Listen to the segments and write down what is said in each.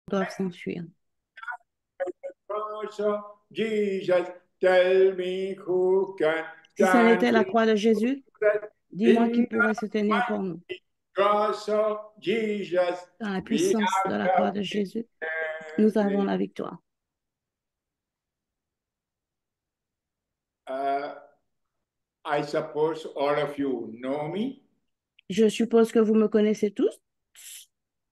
doivent s'enfuir. Cross of Jesus, tell me who can Si ce stand n'était la croix de Jésus, dis-moi qui in pourrait se the tenir pour nous. mighty cross of Jesus. Dans la We puissance are de la croix the de Jésus, nous avons victory. la victoire. Uh, I suppose all of you know me. Je suppose que vous me connaissez tous.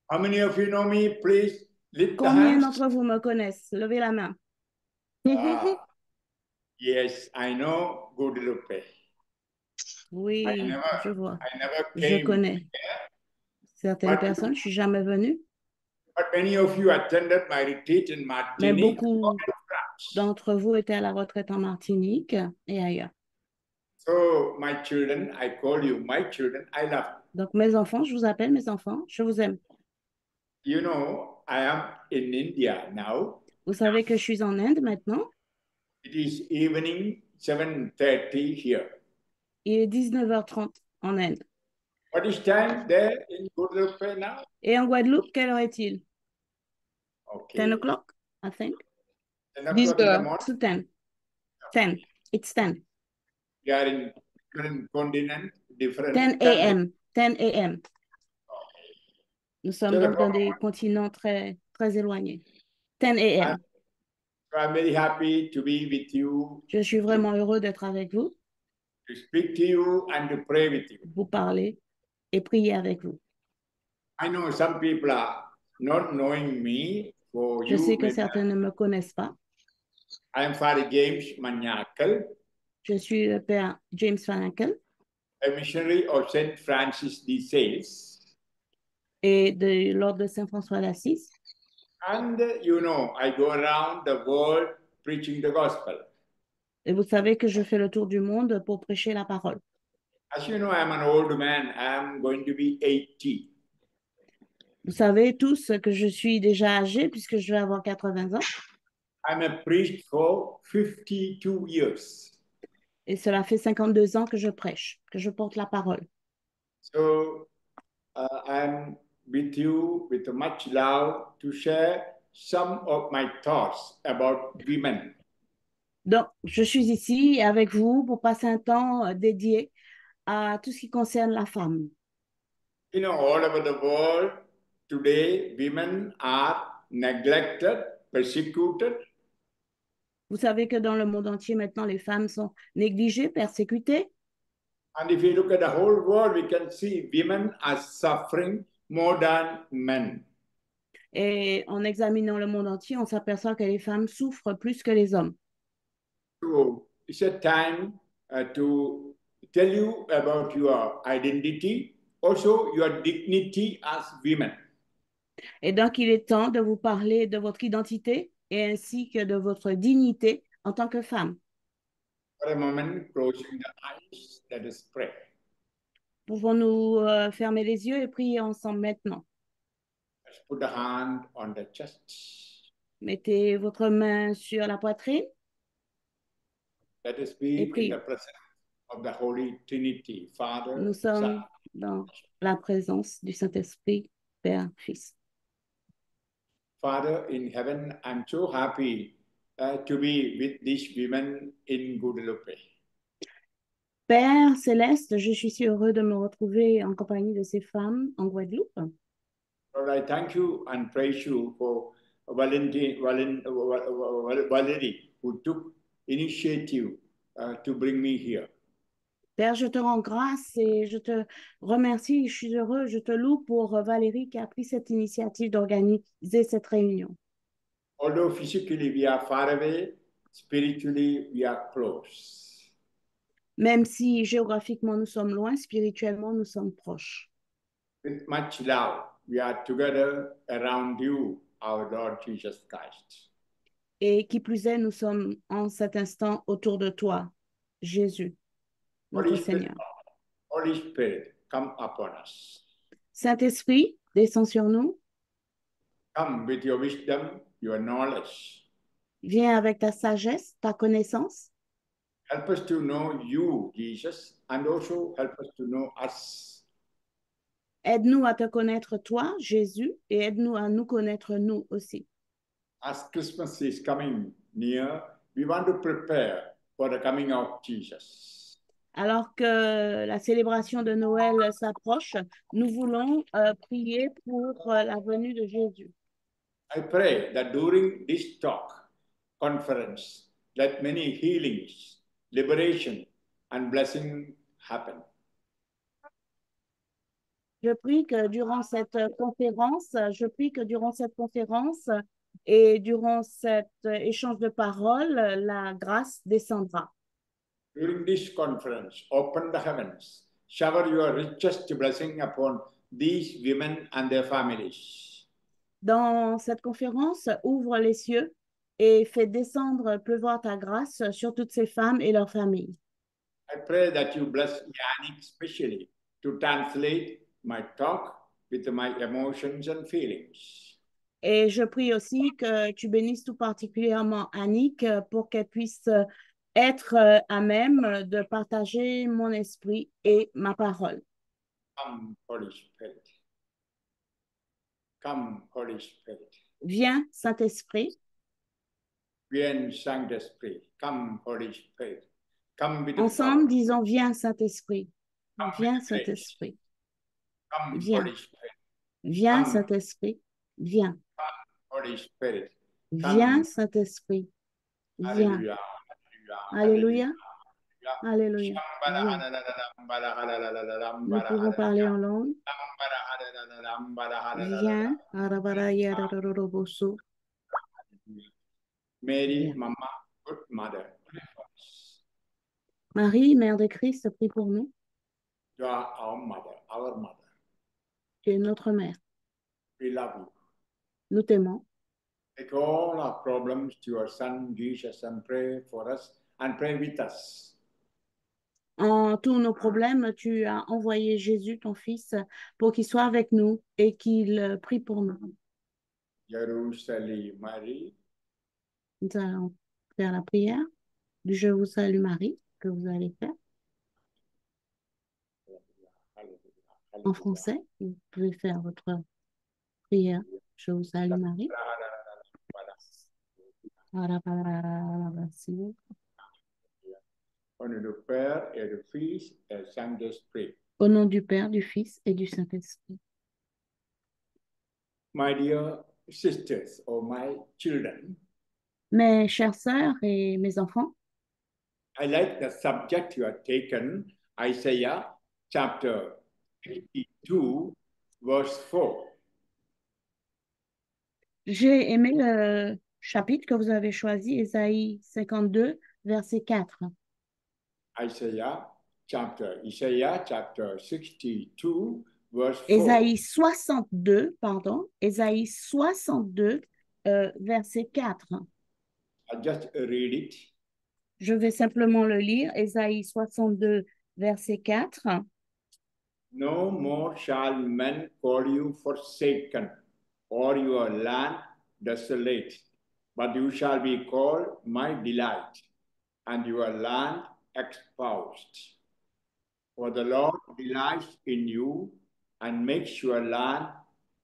How many of you know me? Please lift the Combien hands. d'entre vous me connaissent? Levez la main. Ah, yes, I know Guadalupe. Oui, je vois. I never Je came, connais certaines but personnes. Je suis jamais venue, many of you attended my retreat in mais Martinique or beaucoup in France. d'entre vous étaient à la retraite en Martinique et ailleurs. So my children, I call you my children. I love Donc, mes enfants, je vous appelle mes enfants, je vous aime. you. You know, I am in India now. Vous savez que je suis en Inde maintenant. It is evening 7:30 here. Il est 19h30 en Inde. What is time there in Guadalupe now? Et en Guadeloupe, quelle heure est-il? 10 Okay, o'clock, I think. 10 10 o'clock in the heures. morning. To 10. 10. It's 10. We are in different continent, 10 different country. a.m. 10 a.m. Nous sommes donc dans des continents très, très éloignés. 10 a.m. I'm very happy to be with you, Je suis vraiment heureux d'être avec vous, to speak to you, and to pray with you. vous parler et prier avec vous. I know some people are not knowing me. For Je sais you, que maybe certains ne me connaissent pas. I am Father James Manyakal, Je suis le père James Van Aken a missionary of Saint Francis de Sales. et de l'ordre de Saint-François d'Assise. And you know, I go around the world preaching the gospel. Et vous savez que je fais le tour du monde pour prêcher la parole. As you know, I'm an old man. I'm going to be 80. Vous savez tous que je suis déjà âgée puisque je vais avoir 80 ans. I'm a priest for 52 years. Et cela fait 52 ans que je prêche, que je porte la parole. So I'm with you with much love to share some of my thoughts about women. Donc, je suis ici avec vous pour passer un temps dédié à tout ce qui concerne la femme. You know, all over the world today, women are neglected, persecuted. Vous savez que dans le monde entier, maintenant, les femmes sont négligées, persécutées. And if you look at the whole world, we can see women are suffering more than men. Et en examinant le monde entier, on s'aperçoit que les femmes souffrent plus que les hommes. So it's a time to tell you about your identity, also your dignity as women. Et donc, il est temps de vous parler de votre identité et ainsi que de votre dignité en tant que femme. For a moment, closing the eyes, let us pray. Pouvons-nous fermer les yeux et prier ensemble maintenant? Let's put a hand on the chest. Mettez votre main sur la poitrine Let us et be in the prions. presence of the Holy Trinity, Father, Nous Son. sommes dans la présence du Saint-Esprit, Père, Fils. Father in heaven, I'm so happy to be with these women in Guadalupe. Père céleste, je suis si heureux de me retrouver en compagnie de ces femmes en Guadeloupe. Lord, I thank you and praise you for Valerie, who took initiative to bring me here. Père, je te rends grâce et je te remercie. Je suis heureux, je te loue pour Valérie qui a pris cette initiative d'organiser cette réunion. Although physically we are far away, spiritually we are close. Même si géographiquement nous sommes loin, spirituellement nous sommes proches. With much love, we are together around you, our Lord Jesus Christ. Et qui plus est, nous sommes en cet instant autour de toi, Jésus, notre Seigneur. Holy Spirit, come upon us. Saint-Esprit, descends sur nous. Come with your wisdom, your knowledge. Viens avec ta sagesse, ta connaissance. Help us to know you, Jesus, and also help us to know us. Aide-nous à te connaître toi, Jésus, et aide-nous à nous connaître nous aussi. As Christmas is coming near, we want to prepare for the coming of Jesus. Alors que la célébration de Noël s'approche, nous voulons prier pour la venue de Jésus. I pray that during this talk conference, let many healings, liberation, and blessing happen. Je prie que durant cette conférence et durant cet échange de paroles, la grâce descendra. During this conference, open the heavens, shower your richest blessing upon these women and their families. Dans cette conférence, ouvre les cieux et fais descendre, pleuvoir ta grâce sur toutes ces femmes et leurs familles. I pray that you bless Yannick specially to translate my talk with my emotions and feelings. Et je prie aussi que tu bénisses tout particulièrement Annick pour qu'elle puisse être à même de partager mon esprit et ma parole. Come, Holy Spirit. Come, Holy Spirit. Viens, Saint-Esprit. Viens, Saint-Esprit. Come, Holy Spirit. Come with the Ensemble, power. disons, viens, Saint-Esprit. Come Viens, with the grace. Saint-Esprit. Come, Viens. Holy Spirit. Viens, Come. Saint-Esprit. Viens. Come, Holy Spirit. Viens, Come. Saint-Esprit. Viens. Hallelujah. Alléluia. Hallelujah. Alléluia. Viens. Nous pouvons parler en langue. Viens. Mary, Viens. Mama, good mother, pray for us. Marie, Mère de Christ, prie pour nous. You are our mother, our mother. Tu es notre mère. We love you. Nous t'aimons. Take all our problems to your son Jesus and pray for us and pray with us. En tous nos problèmes, tu as envoyé Jésus, ton Fils, pour qu'il soit avec nous et qu'il prie pour nous. Jerusalem, Marie. Nous allons faire la prière du Je vous salue Marie, que vous allez faire en français. Vous pouvez faire votre prière. Je vous salue Marie. Au nom du Père et du Fils et du Saint-Esprit. Au nom du Père, du Fils et du Saint-Esprit. My dear sisters or my children, Mes chères sœurs et mes enfants, I like the subject you have taken, Isaiah chapter 52, verse 4. j'ai aimé le chapitre que vous avez choisi, Ésaïe 52, verset 4. Isaiah chapter 62, verse 4. Ésaïe 62, pardon, Ésaïe 62, verset 4. I just read it. Je vais simplement le lire, Ésaïe 62, verset 4. No more shall men call you forsaken, or your land desolate, but you shall be called my delight, and your land espoused. For the Lord delights in you and makes your land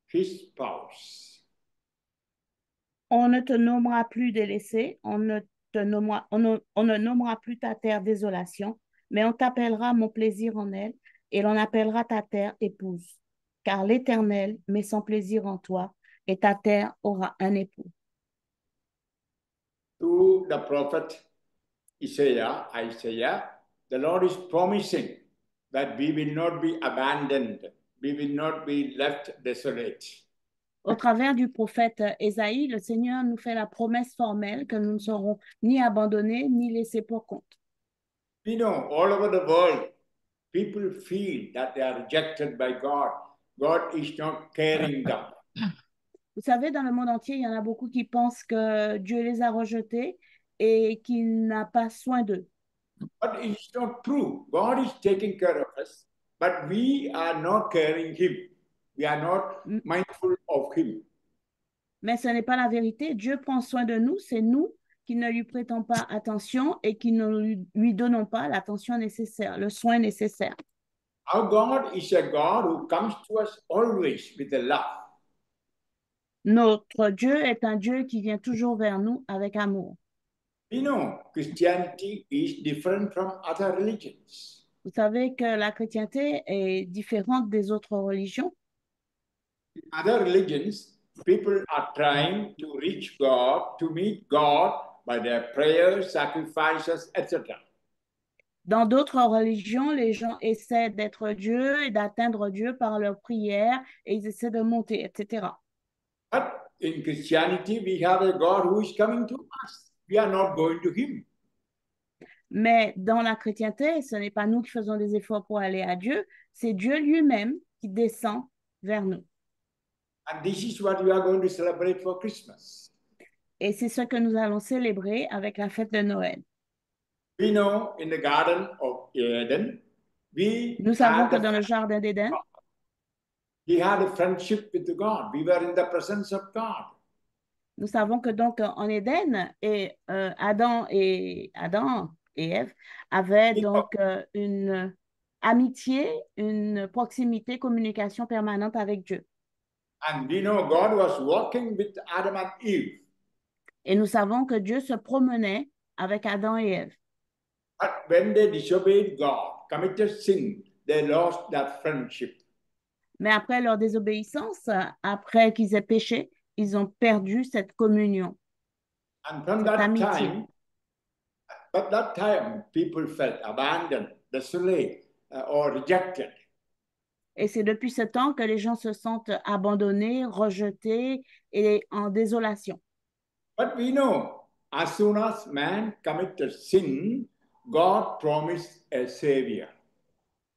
his spouse. On ne te nommera plus délaissé, on ne nommera plus ta terre désolation, mais on t'appellera mon plaisir en elle, et l'on appellera ta terre épouse. Car l'Éternel met son plaisir en toi, et ta terre aura un époux. To the prophet Isaiah, the Lord is promising that we will not be abandoned, we will not be left desolate. Au travers du prophète Ésaïe, le Seigneur nous fait la promesse formelle que nous ne serons ni abandonnés ni laissés pour compte. We know all over the world, people feel that they are rejected by God. God is not caring them. Vous savez, dans le monde entier, il y en a beaucoup qui pensent que Dieu les a rejetés et qu'il n'a pas soin d'eux. But it's not true. God is taking care of us, but we are not caring Him. We are not mindful of Him. Mais ce n'est pas la vérité. Dieu prend soin de nous. C'est nous qui ne lui prêtons pas attention et qui ne lui donnons pas l'attention nécessaire, le soin nécessaire. Our God is a God who comes to us always with a love. Notre Dieu est un Dieu qui vient toujours vers nous avec amour. We know Christianity is different from other religions. Vous savez que la chrétienté est différente des autres religions. In other religions, people are trying to reach God, to meet God by their prayers, sacrifices, etc. Dans d'autres religions, les gens essaient d'être Dieu et d'atteindre Dieu par leurs prières et ils essaient de monter, etc. But in Christianity, we have a God who is coming to us. We are not going to Him. Mais dans la chrétienté, ce n'est pas nous qui faisons des efforts pour aller à Dieu, c'est Dieu lui-même qui descend vers nous. And this is what we are going to celebrate for Christmas. Et c'est ce que nous allons célébrer avec la fête de Noël. We know in the Garden of Eden, Nous savons que dans le jardin d'Éden, we had a friendship with God. We were in the presence of God. nous savons que donc en Éden, Adam et Ève avaient donc une amitié, une proximité, communication permanente avec Dieu. And we know God was walking with Adam and Eve. Et nous savons que Dieu se promenait avec Adam et Ève. But when they disobeyed God, committed sin, they lost that friendship. Mais après leur désobéissance, après qu'ils aient péché, ils ont perdu cette communion, And from cette that amitié. time, but that time, people felt abandoned, desolate, or rejected. Et c'est depuis ce temps que les gens se sentent abandonnés, rejetés et en désolation. But we know, as soon as man committed sin, God promised a savior.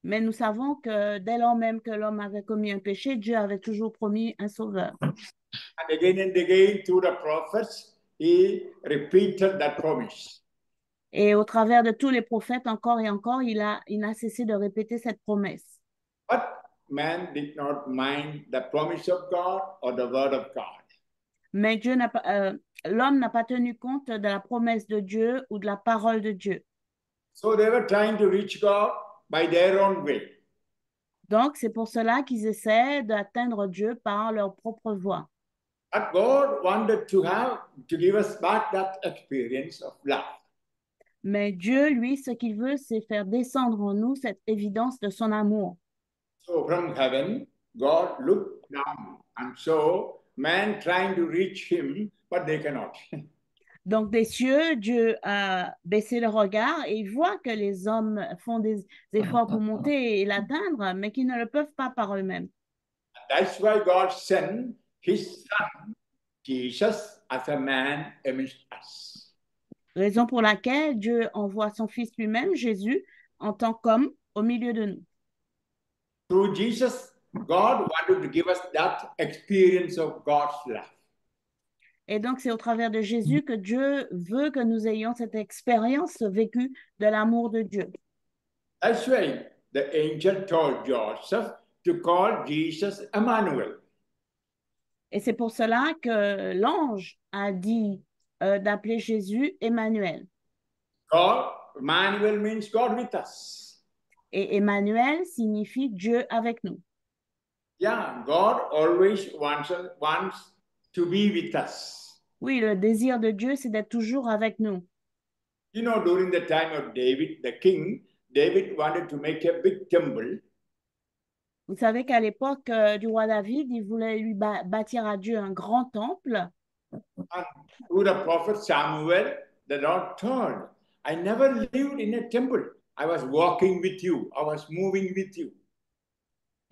Mais nous savons que dès lors même que l'homme avait commis un péché, Dieu avait toujours promis un sauveur. And again, through the prophets, he repeated that promise. Et au travers de tous les prophètes, encore et encore, il n'a cessé de répéter cette promesse. But man did not mind the promise of God or the word of God. Mais l'homme n'a pas tenu compte de la promesse de Dieu ou de la parole de Dieu. So they were trying to reach God by their own way. Donc, c'est pour cela qu'ils essaient d'atteindre Dieu par leur propre voie. But God wanted to give us back that experience of love. Mais Dieu, lui, ce qu'il veut, c'est faire descendre en nous cette évidence de son amour. So from heaven, God looked down and saw man trying to reach him, but they cannot. Donc, des cieux, Dieu a baissé le regard et il voit que les hommes font des efforts pour monter et l'atteindre, mais qu'ils ne le peuvent pas par eux-mêmes. That's why God sent his son, Jesus, as a man amidst us. Raison pour laquelle Dieu envoie son Fils lui-même, Jésus, en tant qu'homme au milieu de nous. Through Jesus, God wanted to give us that experience of God's love. Et donc, c'est au travers de Jésus que Dieu veut que nous ayons cette expérience vécue de l'amour de Dieu. That's why the angel told Joseph to call Jesus Emmanuel. Et c'est pour cela que l'ange a dit d'appeler Jésus Emmanuel. God, Emmanuel means God with us. Et Emmanuel signifie Dieu avec nous. Yeah, God always wants to be with us. Oui, le désir de Dieu, c'est d'être toujours avec nous. You know, during the time of David, the king, David wanted to make a big temple. Vous savez qu'à l'époque du roi David, il voulait lui bâtir à Dieu un grand temple. And through the prophet Samuel, the Lord told, I never lived in a temple. I was walking with you. I was moving with you.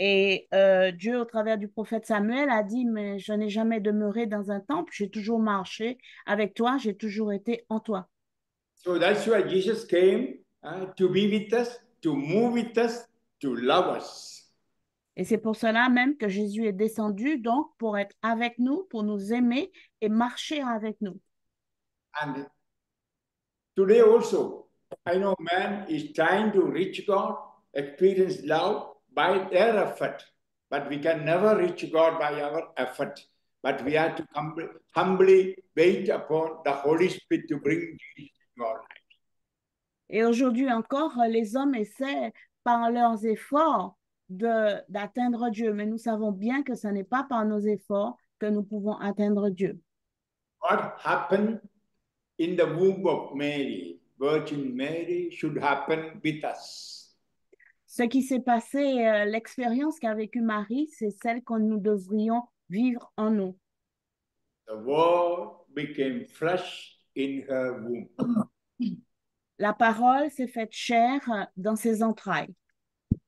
Et Dieu, au travers du prophète Samuel, a dit, mais je n'ai jamais demeuré dans un temple, j'ai toujours marché avec toi, j'ai toujours été en toi. So that's why Jesus came to be with us, to move with us, to love us. Et c'est pour cela même que Jésus est descendu, donc pour être avec nous, pour nous aimer et marcher avec nous. And today also, I know man is trying to reach God, experience love by their effort. But we can never reach God by our effort. But we have to humbly wait upon the Holy Spirit to bring Jesus to our life. Et aujourd'hui encore, les hommes essaient par leurs efforts d'atteindre Dieu, mais nous savons bien que ce n'est pas par nos efforts que nous pouvons atteindre Dieu. What happened in the womb of Mary, Virgin Mary, should happen with us. Ce qui s'est passé, l'expérience qu'a vécue Marie, c'est celle que nous devrions vivre en nous. The Word became flesh in her womb. La parole s'est faite chair dans ses entrailles.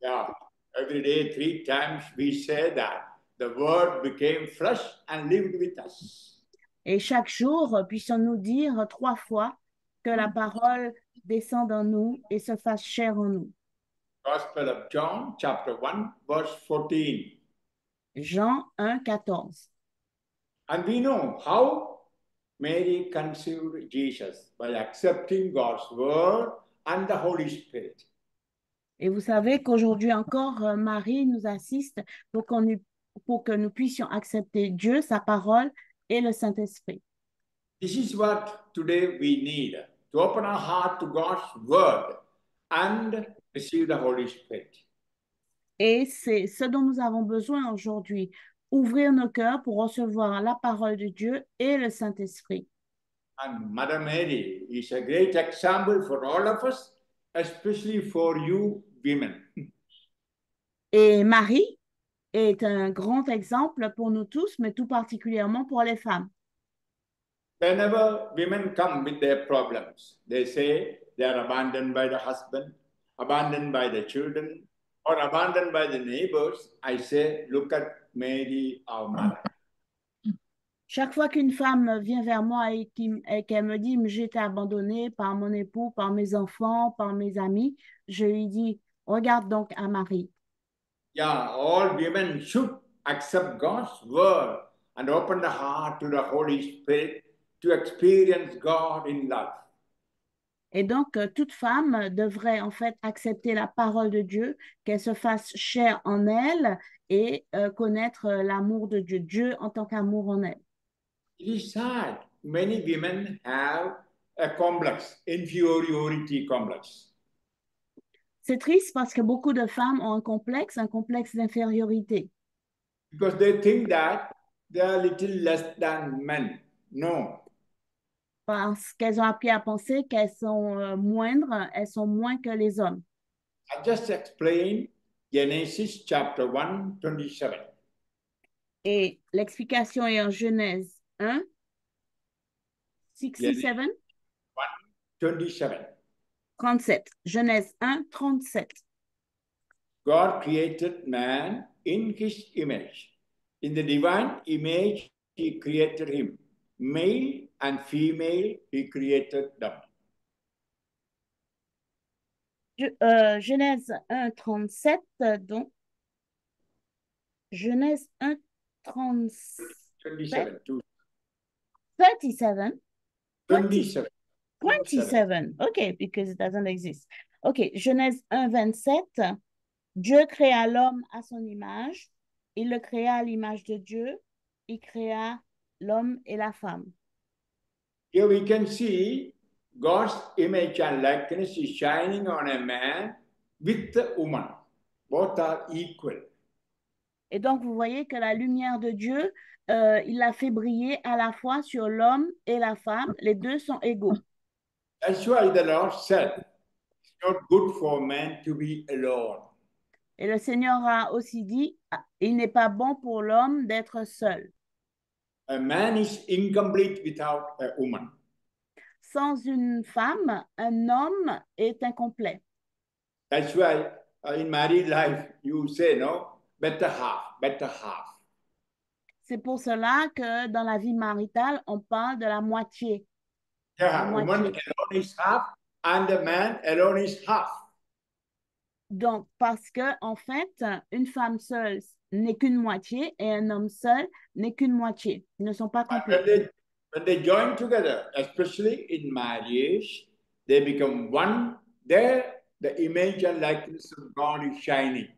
Yeah, every day, 3 times we say that the Word became flesh and lived with us. Et chaque jour, puissions-nous dire 3 fois que la parole descende en nous et se fasse chair en nous. Gospel of John, chapter 1, verse 14. Jean 1, 14. And we know how Mary conceived Jesus by accepting God's Word and the Holy Spirit. Et vous savez qu'aujourd'hui encore, Marie nous assiste pour que nous puissions accepter Dieu, sa parole et le Saint-Esprit. This is what today we need, to open our heart to God's Word and receive the Holy Spirit. Et c'est ce dont nous avons besoin aujourd'hui, ouvrir nos cœurs pour recevoir la parole de Dieu et le Saint-Esprit. And Mother Mary is a great example for all of us, especially for you women. Et Marie est un grand exemple pour nous tous, mais tout particulièrement pour les femmes. Whenever women come with their problems, they say they are abandoned by the husband, abandoned by the children, or abandoned by the neighbors. I say, look at Mary, our mother. Chaque fois qu'une femme vient vers moi et qu'elle me dit j'ai été abandonnée par mon époux, par mes enfants, par mes amis, je lui dis regarde donc à Marie. Yeah, all women should accept God's word and open the heart to the Holy Spirit to experience God in love. Et donc, toute femme devrait en fait accepter la parole de Dieu, qu'elle se fasse chair en elle et connaître l'amour de Dieu, Dieu en tant qu'amour en elle. It is sad. Many women have a complex, inferiority complex. C'est triste parce que beaucoup de femmes ont un complexe d'infériorité. Because they think that they are little less than men. No. Parce qu'elles ont appris à penser qu'elles sont moindres, elles sont moins que les hommes. I just explained Genesis chapter 1, 27. Et l'explication est en Genèse 1, Genesis 67, 1, 27. 37. Genèse 1, 37. God created man in his image. In the divine image, he created him. Male and female, he created them. Genèse 1, 37, donc. Genèse 1, 37, 27. 37, 27. 27. Okay, because it doesn't exist. OK, Genèse 1, 27. Dieu créa l'homme à son image. Il le créa à l'image de Dieu. Il créa l'homme et la femme. Here we can see God's image and likeness is shining on a man with the woman. Both are equal. Et donc, vous voyez que la lumière de Dieu, il l'a fait briller à la fois sur l'homme et la femme. Les deux sont égaux. That's why the Lord said, it's not good for man to be alone. Et le Seigneur a aussi dit, il n'est pas bon pour l'homme d'être seul. A man is incomplete without a woman. Sans une femme, un homme est incomplet. That's why in married life you say, no, better half, better half. C'est pour cela que dans la vie maritale, on parle de la moitié. Yeah, woman alone is half and the man alone is half. Donc, parce que en fait, une femme seule n'est qu'une moitié et un homme seul n'est qu'une moitié. Ils ne sont pas complets. When they join together, especially in marriage, they become one. There, the image and likeness of God is shining.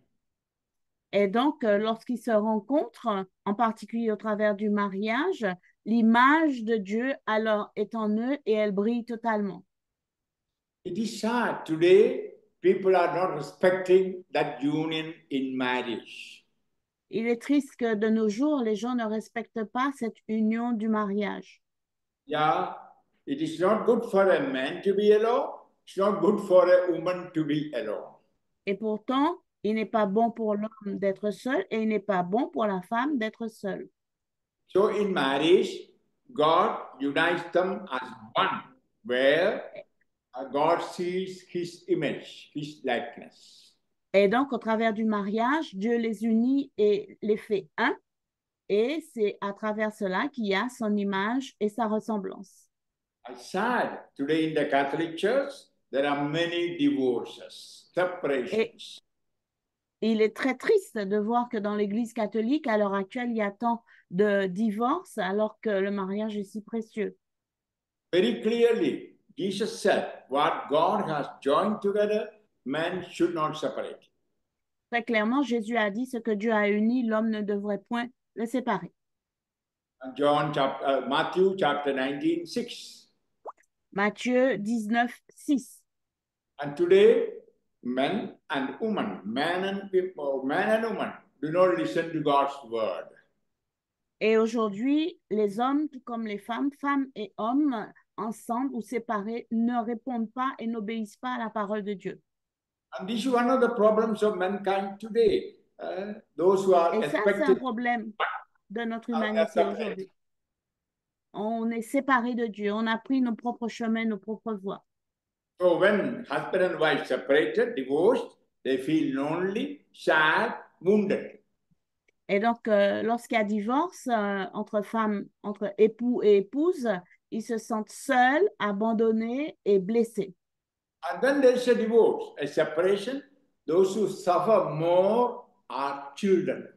Et donc, lorsqu'ils se rencontrent, en particulier au travers du mariage, l'image de Dieu alors est en eux et elle brille totalement. It is sad today. people are not respecting that union in marriage. Il est triste que de nos jours, les gens ne respectent pas cette union du mariage. Yeah, it is not good for a man to be alone. It's not good for a woman to be alone. Et pourtant, il n'est pas bon pour l'homme d'être seul et il n'est pas bon pour la femme d'être seule. So in marriage, God unites them as one, where God sees his image, his likeness. Et donc, au travers du mariage, Dieu les unit et les fait un. Et c'est à travers cela qu'il y a son image et sa ressemblance. It's sad. Today in the Catholic Church, there are many divorces, Et separations. il est très triste de voir que dans l'Église catholique, à l'heure actuelle, il y a tant de divorces alors que le mariage est si précieux. Very clearly, Jesus said, what God has joined together, man should not separate. Très clairement, Jésus a dit ce que Dieu a uni, l'homme ne devrait point le séparer. Matthew chapter 19, 6. Matthieu 19, 6. And today, men and women, man and woman, do not listen to God's word. Et aujourd'hui, les hommes, tout comme les femmes, femmes et hommes, ensemble ou séparés, ne répondent pas et n'obéissent pas à la parole de Dieu. And this is one of the problems of mankind today. Those who are Et ça, c'est un expected problème de notre they are humanité separate. aujourd'hui. On est séparés de Dieu. On a pris nos propres chemins, nos propres voies. So when husband and wife separated, divorced, they feel lonely, sad, wounded. Et donc, lorsqu'il y a divorce entre femmes, entre époux et épouses, ils se sentent seuls, abandonnés et blessés. And when there is a divorce, a separation, those who suffer more are children.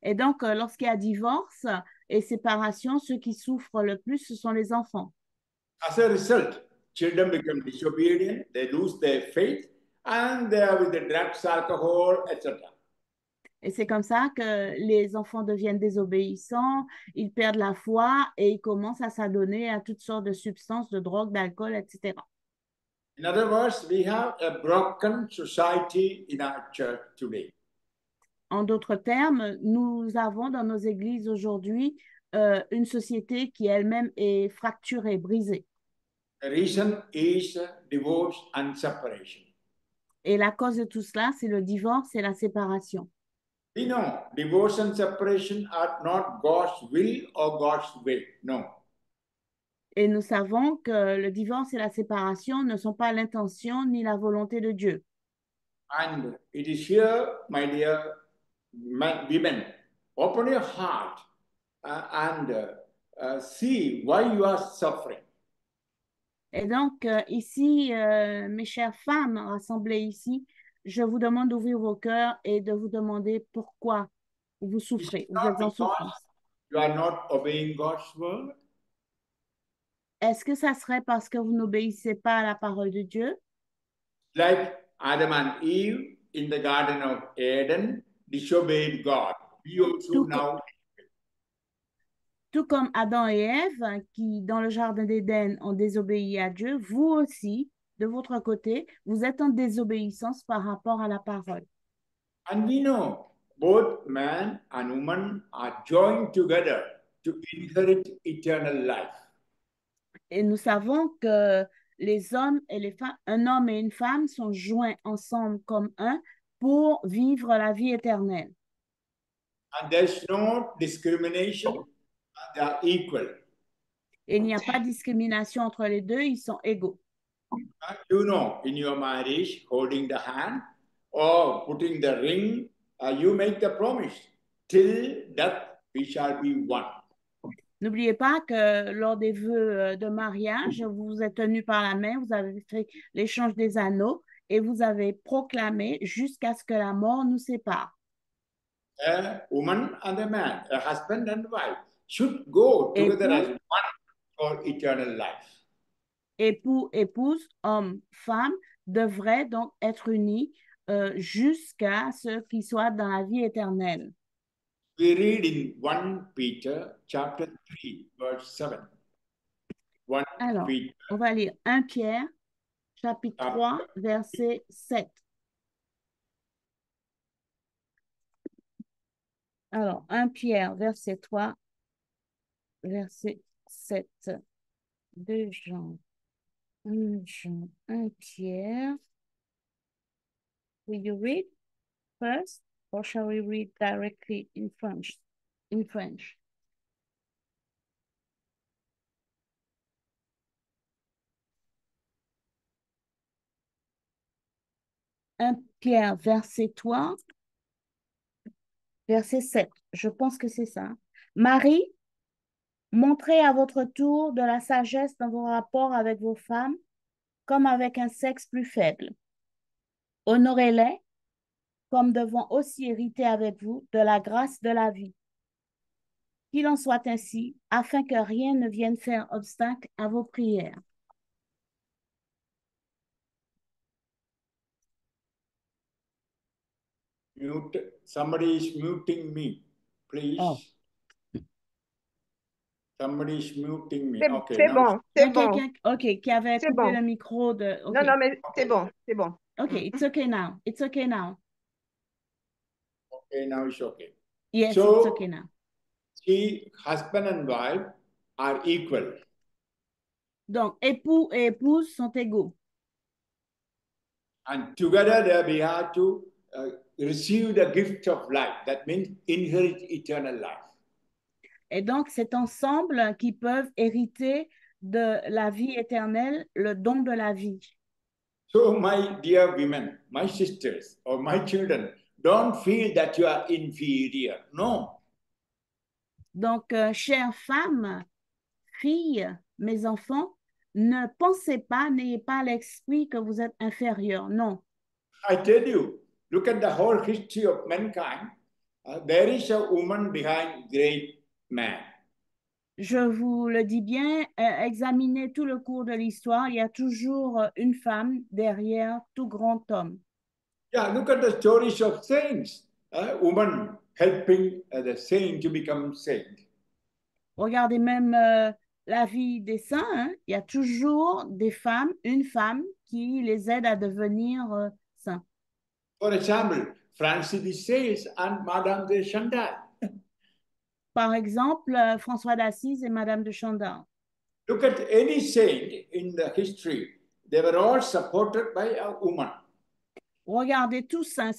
Et donc, lorsqu'il y a divorce et séparation, ceux qui souffrent le plus, ce sont les enfants. As a result, children become disobedient, they lose their faith, and they are with the drugs, alcohol, etc. Et c'est comme ça que les enfants deviennent désobéissants, ils perdent la foi et ils commencent à s'adonner à toutes sortes de substances, de drogue, d'alcool, etc. In other words, we have a broken society in our church today. En d'autres termes, nous avons dans nos églises aujourd'hui une société qui elle-même est fracturée, brisée. The reason is divorce and separation. Et la cause de tout cela, c'est le divorce et la séparation. We know divorce and separation are not God's will or God's way. No. Et nous savons que le divorce et la séparation ne sont pas l'intention ni la volonté de Dieu. And it is here, my dear women, open your heart and see why you are suffering. Et donc, ici, mes chères femmes rassemblées ici, je vous demande d'ouvrir vos cœurs et de vous demander pourquoi vous Is it souffrez, vous not êtes en because souffrance. you are not obeying God's word? Est-ce que ça serait parce que vous n'obéissez pas à la parole de Dieu? Like Adam and Eve in the Garden of Eden disobeyed God. We also Tout, now tout comme Adam et Ève, qui dans le jardin d'Éden ont désobéi à Dieu, vous aussi, de votre côté, vous êtes en désobéissance par rapport à la parole. and we know both man and woman are joined together to inherit eternal life. Et nous savons que les hommes et les femmes, un homme et une femme sont joints ensemble comme un pour vivre la vie éternelle. And there's no discrimination, they are equal. Et il n'y a pas de discrimination entre les deux, ils sont égaux. And you know, in your marriage, holding the hand or putting the ring, you make the promise till death we shall be one. N'oubliez pas que lors des vœux de mariage, vous vous êtes tenus par la main, vous avez fait l'échange des anneaux et vous avez proclamé jusqu'à ce que la mort nous sépare. A woman and a man, a husband and wife, should go together as Époux, one for eternal life. époux, épouse, homme, femme devraient donc être unis jusqu'à ce qu'ils soient dans la vie éternelle. We read in 1 Peter chapter 3, verse 7. 1 Alors, Peter on va lire 1 Pierre, chapitre 3, verset 7. Alors, 1 Pierre, verset 3, verset 7. 2 Jean, 1 Jean, 1 Pierre. Will you read first, or shall we read directly in French? In French. 1 Pierre, verset 3, verset 7. Je pense que c'est ça. Marie, montrez à votre tour de la sagesse dans vos rapports avec vos femmes, comme avec un sexe plus faible. Honorez-les comme devant aussi hériter avec vous de la grâce de la vie. Qu'il en soit ainsi, afin que rien ne vienne faire obstacle à vos prières. Mute. Somebody is muting me, please. Oh. Somebody is muting me. Okay, C'est now bon, Il y a c'est bon. quelqu'un qui avait C'est coupé bon. le micro de... Non, Okay. non, mais c'est bon, c'est bon. Okay, it's okay now. It's okay now. okay, now it's okay. Yes, So, it's okay now. see, husband and wife are equal. Donc, époux et épouse sont égaux. And together we have to receive the gift of life. That means inherit eternal life. Et donc, c'est ensemble qui peuvent hériter de la vie éternelle, le don de la vie. So, my dear women, my sisters, or my children, don't feel that you are inferior. No. Donc, chères femmes, filles, mes enfants, ne pensez pas, n'ayez pas l'esprit que vous êtes inférieurs. Non. I tell you, look at the whole history of mankind. There is a woman behind great man. Je vous le dis bien, examinez tout le cours de l'histoire, il y a toujours une femme derrière tout grand homme. Yeah, look at the stories of saints. Woman helping the saint to become saint. Regardez même la vie des saints, hein. Il y a toujours des femmes, une femme qui les aide à devenir saints. For example, Francis de Sales and Madame de Chantal. Par exemple, François d'Assise et Madame de Chantal. Look at any saint in the history. They were all supported by a woman. Regardez tous, saints,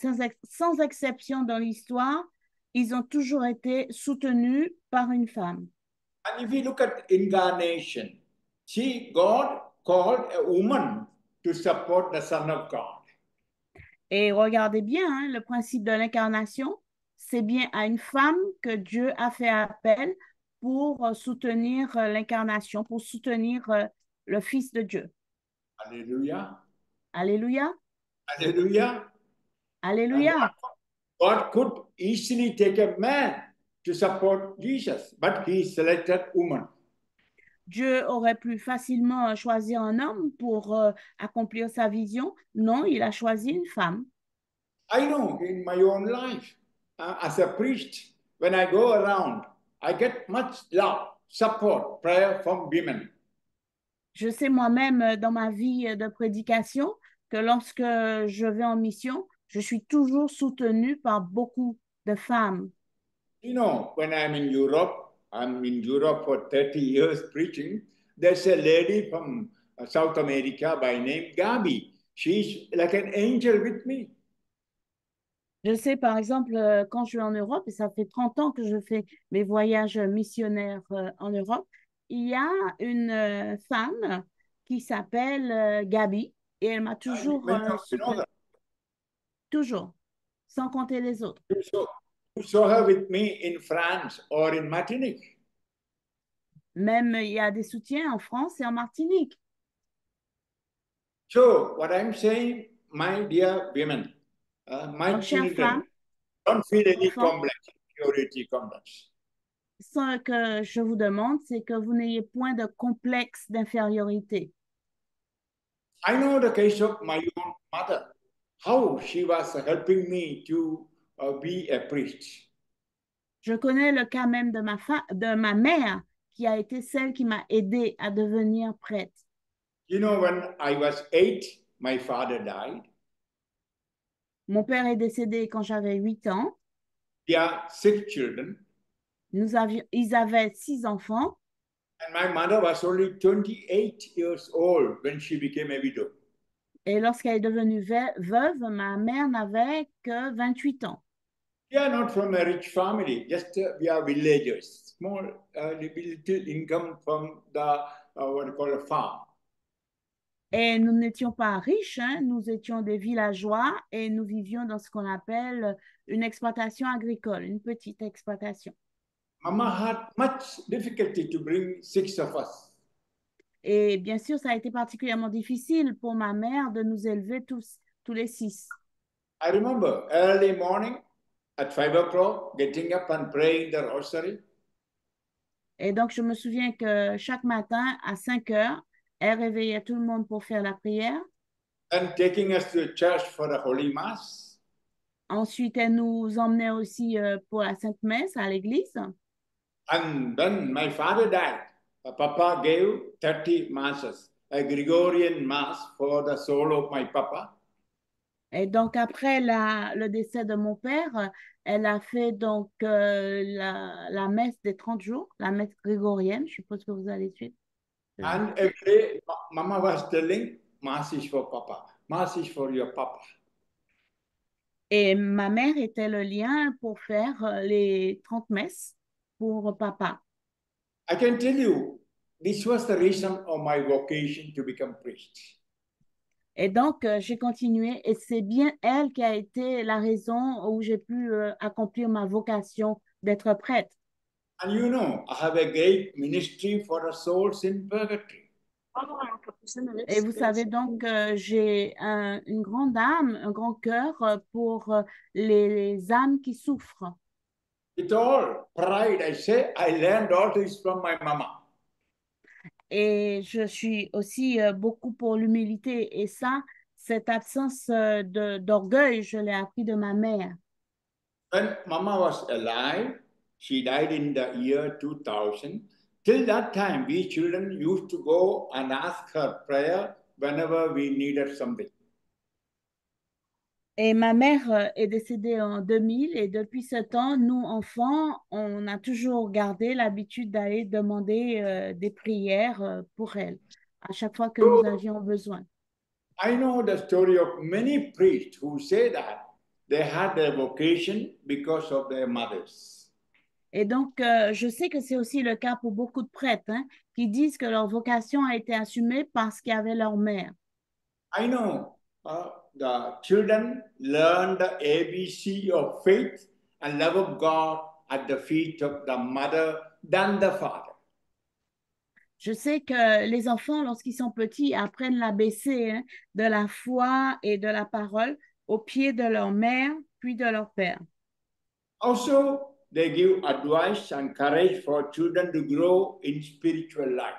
sans exception dans l'histoire, ils ont toujours été soutenus par une femme. And if you look at incarnation, God called a woman to support the Son of God. Et regardez bien, hein, le principe de l'incarnation, c'est bien à une femme que Dieu a fait appel pour soutenir l'incarnation, pour soutenir le Fils de Dieu. Alléluia. Alléluia. Alléluia. Alléluia. God could easily take a man to support Jesus, but he selected woman. Dieu aurait pu facilement choisir un homme pour accomplir sa vision. Non, il a choisi une femme. I know in my own life, as a priest, when I go around, I get much love, support, prayer from women. Je sais moi-même dans ma vie de prédication que lorsque je vais en mission, je suis toujours soutenue par beaucoup de femmes. You know, when I'm in Europe for 30 years preaching. There's a lady from South America by name Gabi. She's like an angel with me. Je sais, par exemple, quand je suis en Europe, et ça fait 30 ans que je fais mes voyages missionnaires en Europe, il y a une femme qui s'appelle Gabi et elle m'a toujours soutenue. Toujours, sans compter les autres. You saw her with me in France or in Martinique. Même il y a des soutiens en France et en Martinique. So, what I'm saying, my dear women, my Donc, chères children, femmes, don't feel any enfants, complex, purity complex. ce que je vous demande, c'est que vous n'ayez point de complexe d'infériorité. I know the case of my own mother, how she was helping me to be a priest. Je connais le cas même de ma mère, qui a été celle qui m'a aidée à devenir prêtre. You know, when I was 8, my father died. Mon père est décédé quand j'avais 8 ans. We are 6 children. Ils avaient 6 enfants. And my mother was only 28 years old when she became a widow. Et lorsqu'elle est devenue veuve, ma mère n'avait que 28 ans. We are not from a rich family, just we are villagers, small, little income from the, what you call a farm. Et nous n'étions pas riches, hein, nous étions des villageois et nous vivions dans ce qu'on appelle une exploitation agricole, une petite exploitation. Mama had much difficulty to bring 6 of us. Et bien sûr, ça a été particulièrement difficile pour ma mère de nous élever tous les 6. I remember early morning at 5 o'clock, getting up and praying the rosary. Et donc, je me souviens que chaque matin, à 5 heures, elle réveillait tout le monde pour faire la prière. And taking us to church for the Holy Mass. Ensuite, elle nous emmenait aussi pour la Sainte Messe à l'église. And then my father died. Papa gave 30 masses, a Gregorian mass for the soul of my papa. Et donc, après le décès de mon père, elle a fait donc la messe des 30 jours, la messe grégorienne. Je suppose que vous allez suivre. And every day, Mama was telling, Mass is for Papa. Mass is for your Papa. Et ma mère était le lien pour faire les 30 messes pour papa. I can tell you, this was the reason of my vocation to become priest. Et donc, j'ai continué et c'est bien elle qui a été la raison où j'ai pu accomplir ma vocation d'être prêtre. And you know, I have a great ministry for the souls in purgatory. Et vous savez donc que j'ai une grande âme, un grand cœur pour les âmes qui souffrent. With all pride, I say, I learned all this from my mama. Et je suis aussi beaucoup pour l'humilité. Et ça, cette absence d'orgueil, je l'ai appris de ma mère. When Mama was alive, she died in the year 2000. Till that time, we children used to go and ask her prayer whenever we needed something. Et ma mère est décédée en 2000 et depuis ce temps, nous, enfants, on a toujours gardé l'habitude d'aller demander des prières pour elle à chaque fois que nous So avions besoin. I know the story of many priests who say that they had their vocation because of their mothers. Et donc, je sais que c'est aussi le cas pour beaucoup de prêtres hein, qui disent que leur vocation a été assumée parce qu'il y avait leur mère. I know the children learn the ABC of faith and love of God at the feet of the mother than the father. Je sais que les enfants, lorsqu'ils sont petits, apprennent l'ABC hein, de la foi et de la parole au pied de leur mère, puis de leur père. Also, they give advice and courage for children to grow in spiritual life.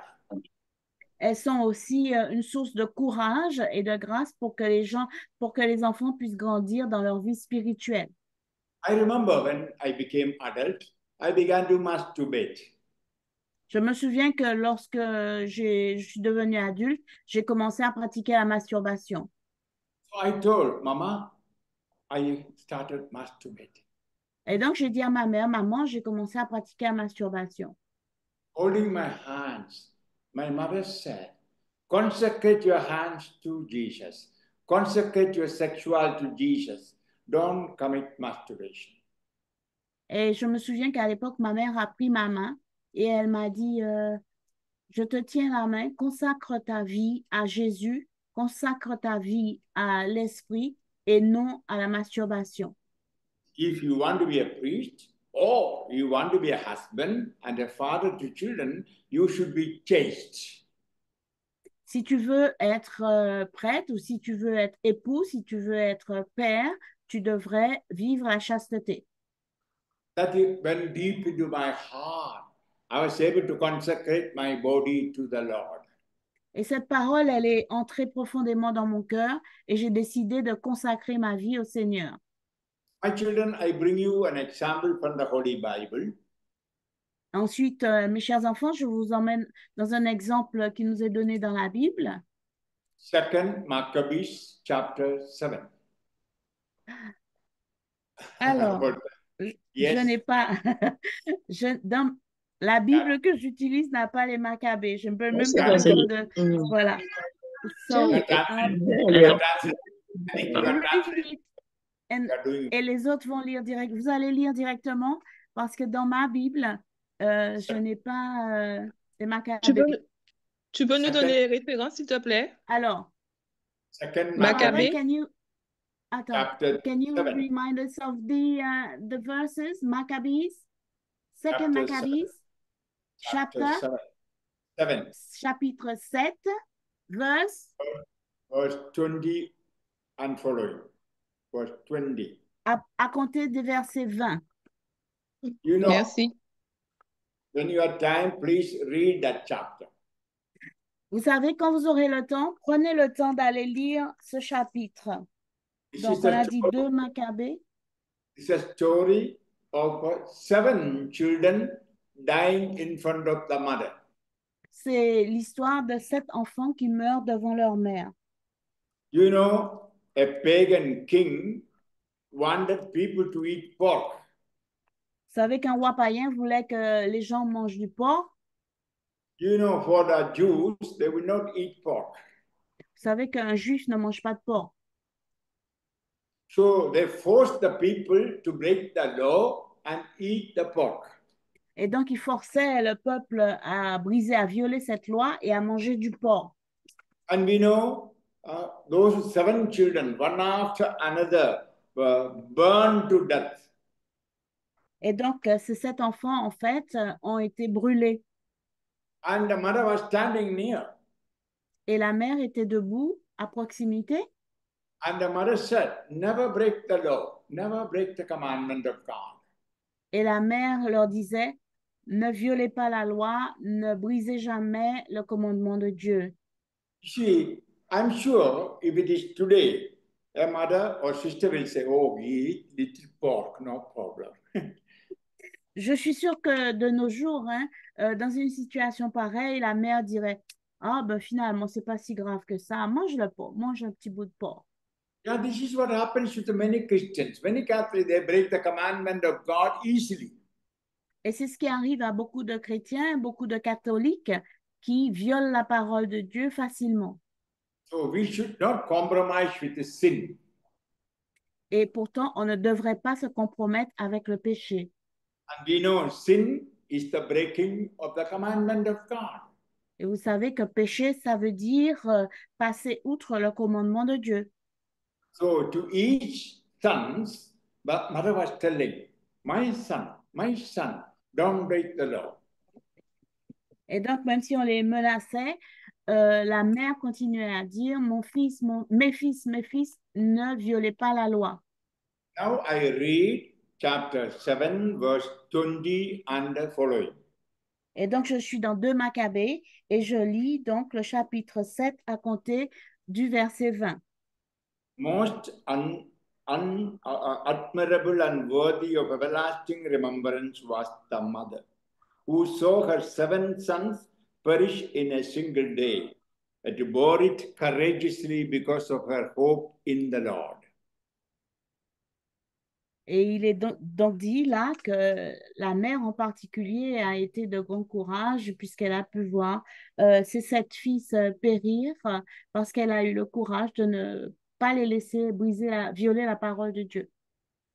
Elles sont aussi une source de courage et de grâce pour que les enfants puissent grandir dans leur vie spirituelle. I remember when I became adult, I began to masturbate. Je me souviens que lorsque je suis devenue adulte, j'ai commencé à pratiquer la masturbation. So I told Mama, I started masturbating. Et donc, j'ai dit à ma mère, maman, j'ai commencé à pratiquer la masturbation. Holding my hands, my mother said, consecrate your hands to Jesus. Consecrate your sexuality to Jesus. Don't commit masturbation. Et je me souviens qu'à l'époque, ma mère a pris ma main et elle m'a dit, je te tiens la main, consacre ta vie à Jésus, consacre ta vie à l'esprit et non à la masturbation. If you want to be a priest or you want to be a husband and a father to children, you should be chaste. Si tu veux être prêtre ou si tu veux être époux, si tu veux être père, tu devrais vivre la chasteté. That went deep into my heart. I was able to consecrate my body to the Lord. Et cette parole, elle est entrée profondément dans mon cœur et j'ai décidé de consacrer ma vie au Seigneur. My children, I bring you an example from the Holy Bible. Ensuite, mes chers enfants, je vous emmène dans un exemple qui nous est donné dans la Bible. Second Maccabees chapter 7. Alors, But je yes, n'ai pas, dans la Bible que j'utilise n'a pas les Maccabées. Je ne peux même C'est pas vrai, vous c'est dire de, voilà. So, you are bien. translating. I think you are read translating. it and- You are doing et les autres vont lire direct. Vous allez lire directement parce que dans ma Bible, je n'ai pas les Tu Maccabées. peux, tu peux nous Second- donner les références, s'il te plaît? Alors, Second Father, Maccabée. Maccabees chapter can you 7. remind us of the verses? Maccabees, Second Chapter 7. Maccabees, Chapter 7. 7. chapitre 7, verse Verse 20 and following. Verse 20. à compter des versets 20. You know, Merci. when you have time, please read that chapter. Vous savez, quand vous aurez le temps, prenez le temps d'aller lire ce chapitre. This Donc, is on a a dit story, 2 Maccabées. it's a story of 7 children dying in front of the mother. C'est l'histoire de 7 enfants qui meurent devant leur mère. You know, a pagan king wanted people to eat pork. Vous savez qu'un roi païen voulait que les gens mangent du porc. You know, for the Jews, they will not eat pork. Vous savez qu'un juif ne mange pas de porc. So they forced the people to break the law and eat the pork. Et donc, il forçait le peuple à briser, à violer cette loi et à manger du porc. And we know those 7 children, one after another, were burned to death. Et donc, ces 7 enfants, en fait, ont été brûlés. And the mother was standing near. Et la mère était debout à proximité. And the mother said, never break the law, never break the commandment of God. Et la mère leur disait, ne violez pas la loi, ne brisez jamais le commandement de Dieu. See, I'm sure if it is today, a mother or sister will say, oh, we eat little pork, no problem. Je suis sûre que de nos jours, hein, dans une situation pareille, la mère dirait, ah ben finalement, c'est pas si grave que ça, mange le porc, mange un petit bout de porc. Yeah, this is what happens with many Christians. Many Catholics, they break the commandment of God easily. Et c'est ce qui arrive à beaucoup de chrétiens, beaucoup de catholiques qui violent la parole de Dieu facilement. So we should not compromise with the sin. Et pourtant, on ne devrait pas se compromettre avec le péché. And we know sin is the breaking of the commandment of God. Et vous savez que péché, ça veut dire passer outre le commandement de Dieu. So to each sons, but mother was telling, my son, don't break the law. Et donc, même si on les menaçait, la mère continuait à dire, mes fils, ne violez pas la loi. Now I read chapter 7, verse 20 and following. Et donc, je suis dans 2 Maccabées et je lis donc le chapitre 7 à compter du verset 20. Most admirable and worthy of everlasting remembrance was the mother, who saw her 7 sons perish in a single day, and bore it courageously because of her hope in the Lord. Et il est donc dit là que la mère en particulier a été de grand courage puisqu'elle a pu voir ses 7 fils périr parce qu'elle a eu le courage de ne pas les laisser violer la parole de Dieu.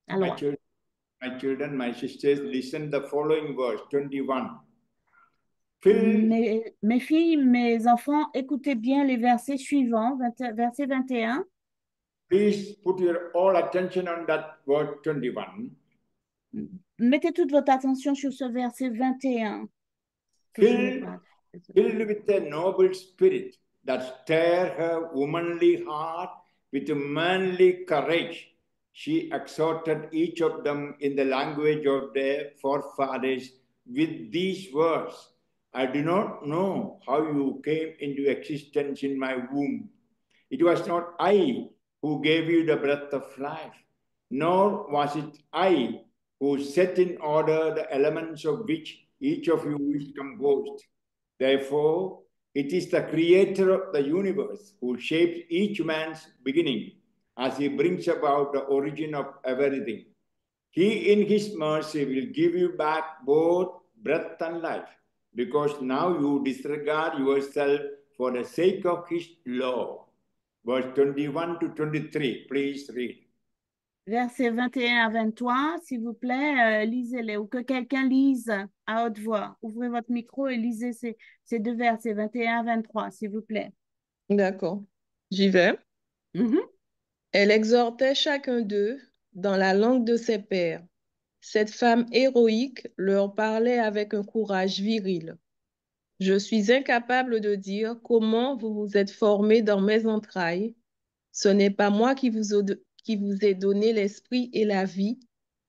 La loi. My children, my sisters, listen the following verse, 21. Mes filles, mes enfants, écoutez bien les versets suivants, verset 21. Please put your all attention on that word 21. Mettez toute votre attention sur ce verset 21. Filled with a noble spirit that stirred her womanly heart with manly courage, she exhorted each of them in the language of their forefathers with these words. I do not know how you came into existence in my womb. It was not I who gave you the breath of life, nor was it I who set in order the elements of which each of you is composed. Therefore, It is the creator of the universe who shapes each man's beginning as he brings about the origin of everything. He, in his mercy, will give you back both breath and life, because now you disregard yourself for the sake of his law. Verse 21 to 23, please read. Versets 21 à 23, s'il vous plaît, lisez-les ou que quelqu'un lise à haute voix. Ouvrez votre micro et lisez ces deux versets 21 à 23, s'il vous plaît. D'accord. J'y vais. Mhm. Elle exhortait chacun d'eux dans la langue de ses pères. Cette femme héroïque leur parlait avec un courage viril. Je suis incapable de dire comment vous vous êtes formés dans mes entrailles. Ce n'est pas moi qui vous ai donné l'esprit et la vie,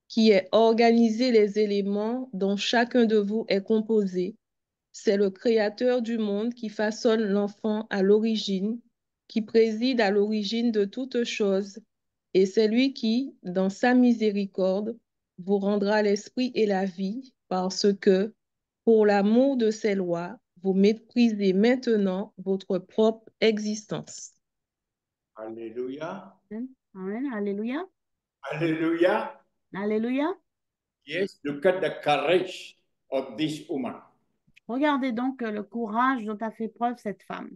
qui ai organisé les éléments dont chacun de vous est composé. C'est le Créateur du monde qui façonne l'enfant à l'origine, qui préside à l'origine de toutes choses, et c'est lui qui, dans sa miséricorde, vous rendra l'esprit et la vie, parce que, pour l'amour de ses lois, vous méprisez maintenant votre propre existence. Hallelujah. Amen. Amen. Alléluia. Hallelujah. Alléluia. Yes, look at the courage of this woman. Regardez donc le courage dont a fait preuve cette femme.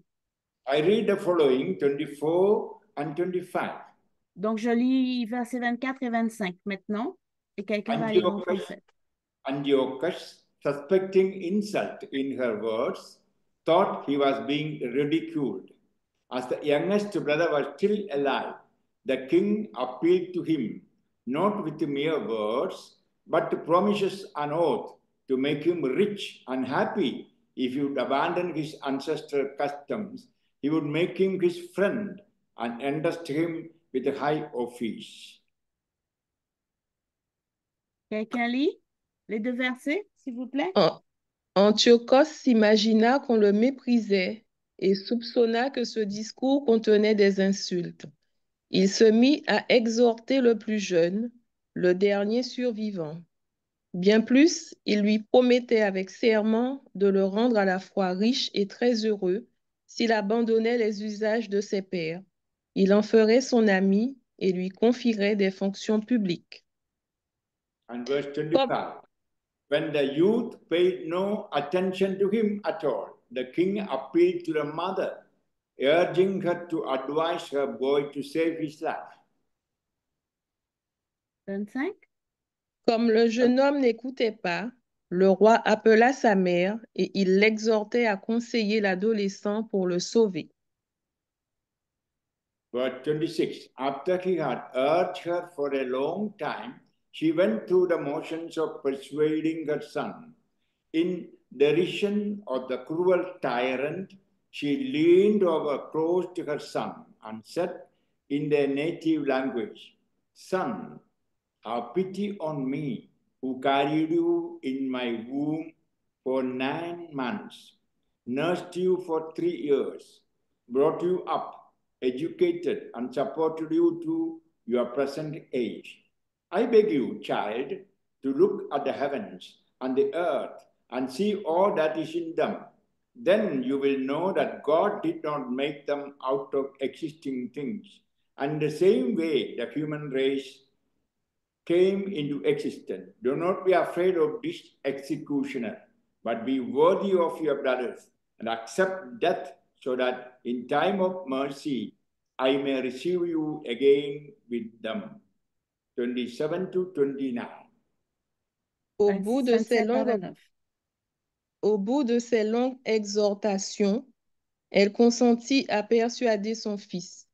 I read the following 24 and 25. Donc, je lis versets 24 et 25 maintenant, et quelqu'un va lire en français. Antiochus, suspecting insult in her words, thought he was being ridiculed. As the youngest brother was still alive, the king appealed to him, not with mere words, but promises an oath to make him rich and happy. If he would abandon his ancestral customs, he would make him his friend and entrust him with a high office. Quelqu'un lit les deux versets, s'il vous plaît? Antiochos s'imagina qu'on le méprisait et soupçonna que ce discours contenait des insultes. Il se mit à exhorter le plus jeune, le dernier survivant. Bien plus, il lui promettait avec serment de le rendre à la fois riche et très heureux s'il abandonnait les usages de ses pères. Il en ferait son ami et lui confierait des fonctions publiques. And verse 25. When the youth paid no attention to him at all, the king appealed to the mother, urging her to advise her boy to save his life. 25. Comme le jeune homme n'écoutait pas, le roi appela sa mère et il l'exhortait à conseiller l'adolescent pour le sauver. Verse 26. After he had urged her for a long time, she went through the motions of persuading her son. In derision of the cruel tyrant, she leaned over close to her son and said in their native language, "Son, have pity on me, who carried you in my womb for 9 months, nursed you for 3 years, brought you up, educated, and supported you to your present age. I beg you, child, to look at the heavens and the earth and see all that is in them. Then you will know that God did not make them out of existing things. And the same way the human race came into existence. Do not be afraid of this executioner, but be worthy of your brothers and accept death so that in time of mercy I may receive you again with them." 27 to 29. Au bout de ces 27 à longues 29. Au bout de ces longues exhortations, elle consentit à persuader son fils.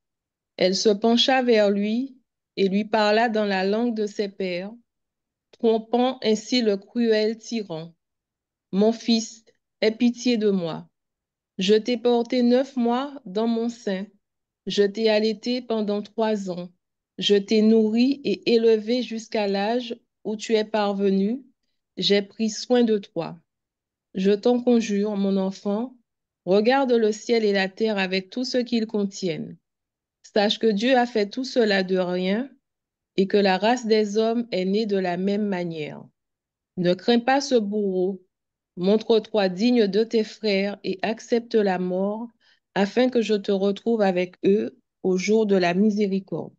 Elle se pencha vers lui et lui parla dans la langue de ses pères, trompant ainsi le cruel tyran. « Mon fils, aie pitié de moi. Je t'ai porté 9 mois dans mon sein. Je t'ai allaité pendant 3 ans. Je t'ai nourri et élevé jusqu'à l'âge où tu es parvenu. J'ai pris soin de toi. Je t'en conjure, mon enfant, regarde le ciel et la terre avec tout ce qu'ils contiennent. Sache que Dieu a fait tout cela de rien et que la race des hommes est née de la même manière. Ne crains pas ce bourreau. Montre-toi digne de tes frères et accepte la mort, afin que je te retrouve avec eux au jour de la miséricorde.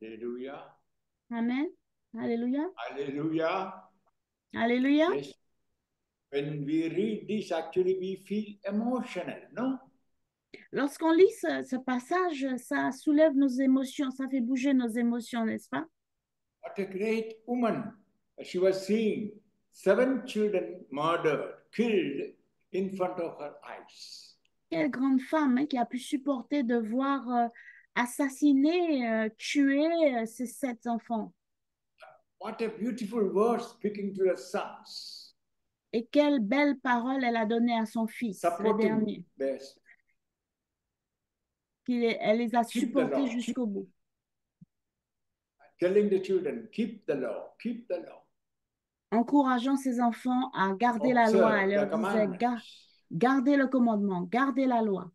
Hallelujah. Amen. Alléluia. Hallelujah. Alléluia. Yes. When we read this, actually we feel emotional, no? Lorsqu'on lit ce passage, ça soulève nos émotions, ça fait bouger nos émotions, n'est-ce pas? What a great woman. She was seeing 7 children murdered, killed in front of her eyes. Quelle grande femme, hein, qui a pu supporter de voir assassiner, tuer ces 7 enfants. What a beautiful word speaking to her sons, Et quelle belle parole elle a donnée à son fils, le supporting dernier, this. elle les a Keep the supportés law, jusqu'au bout. telling the children, keep the law, keep the law. Encourageant ses enfants à garder la loi. Elle Observe leur the disait, commandments. Gardez le commandement, gardez la loi.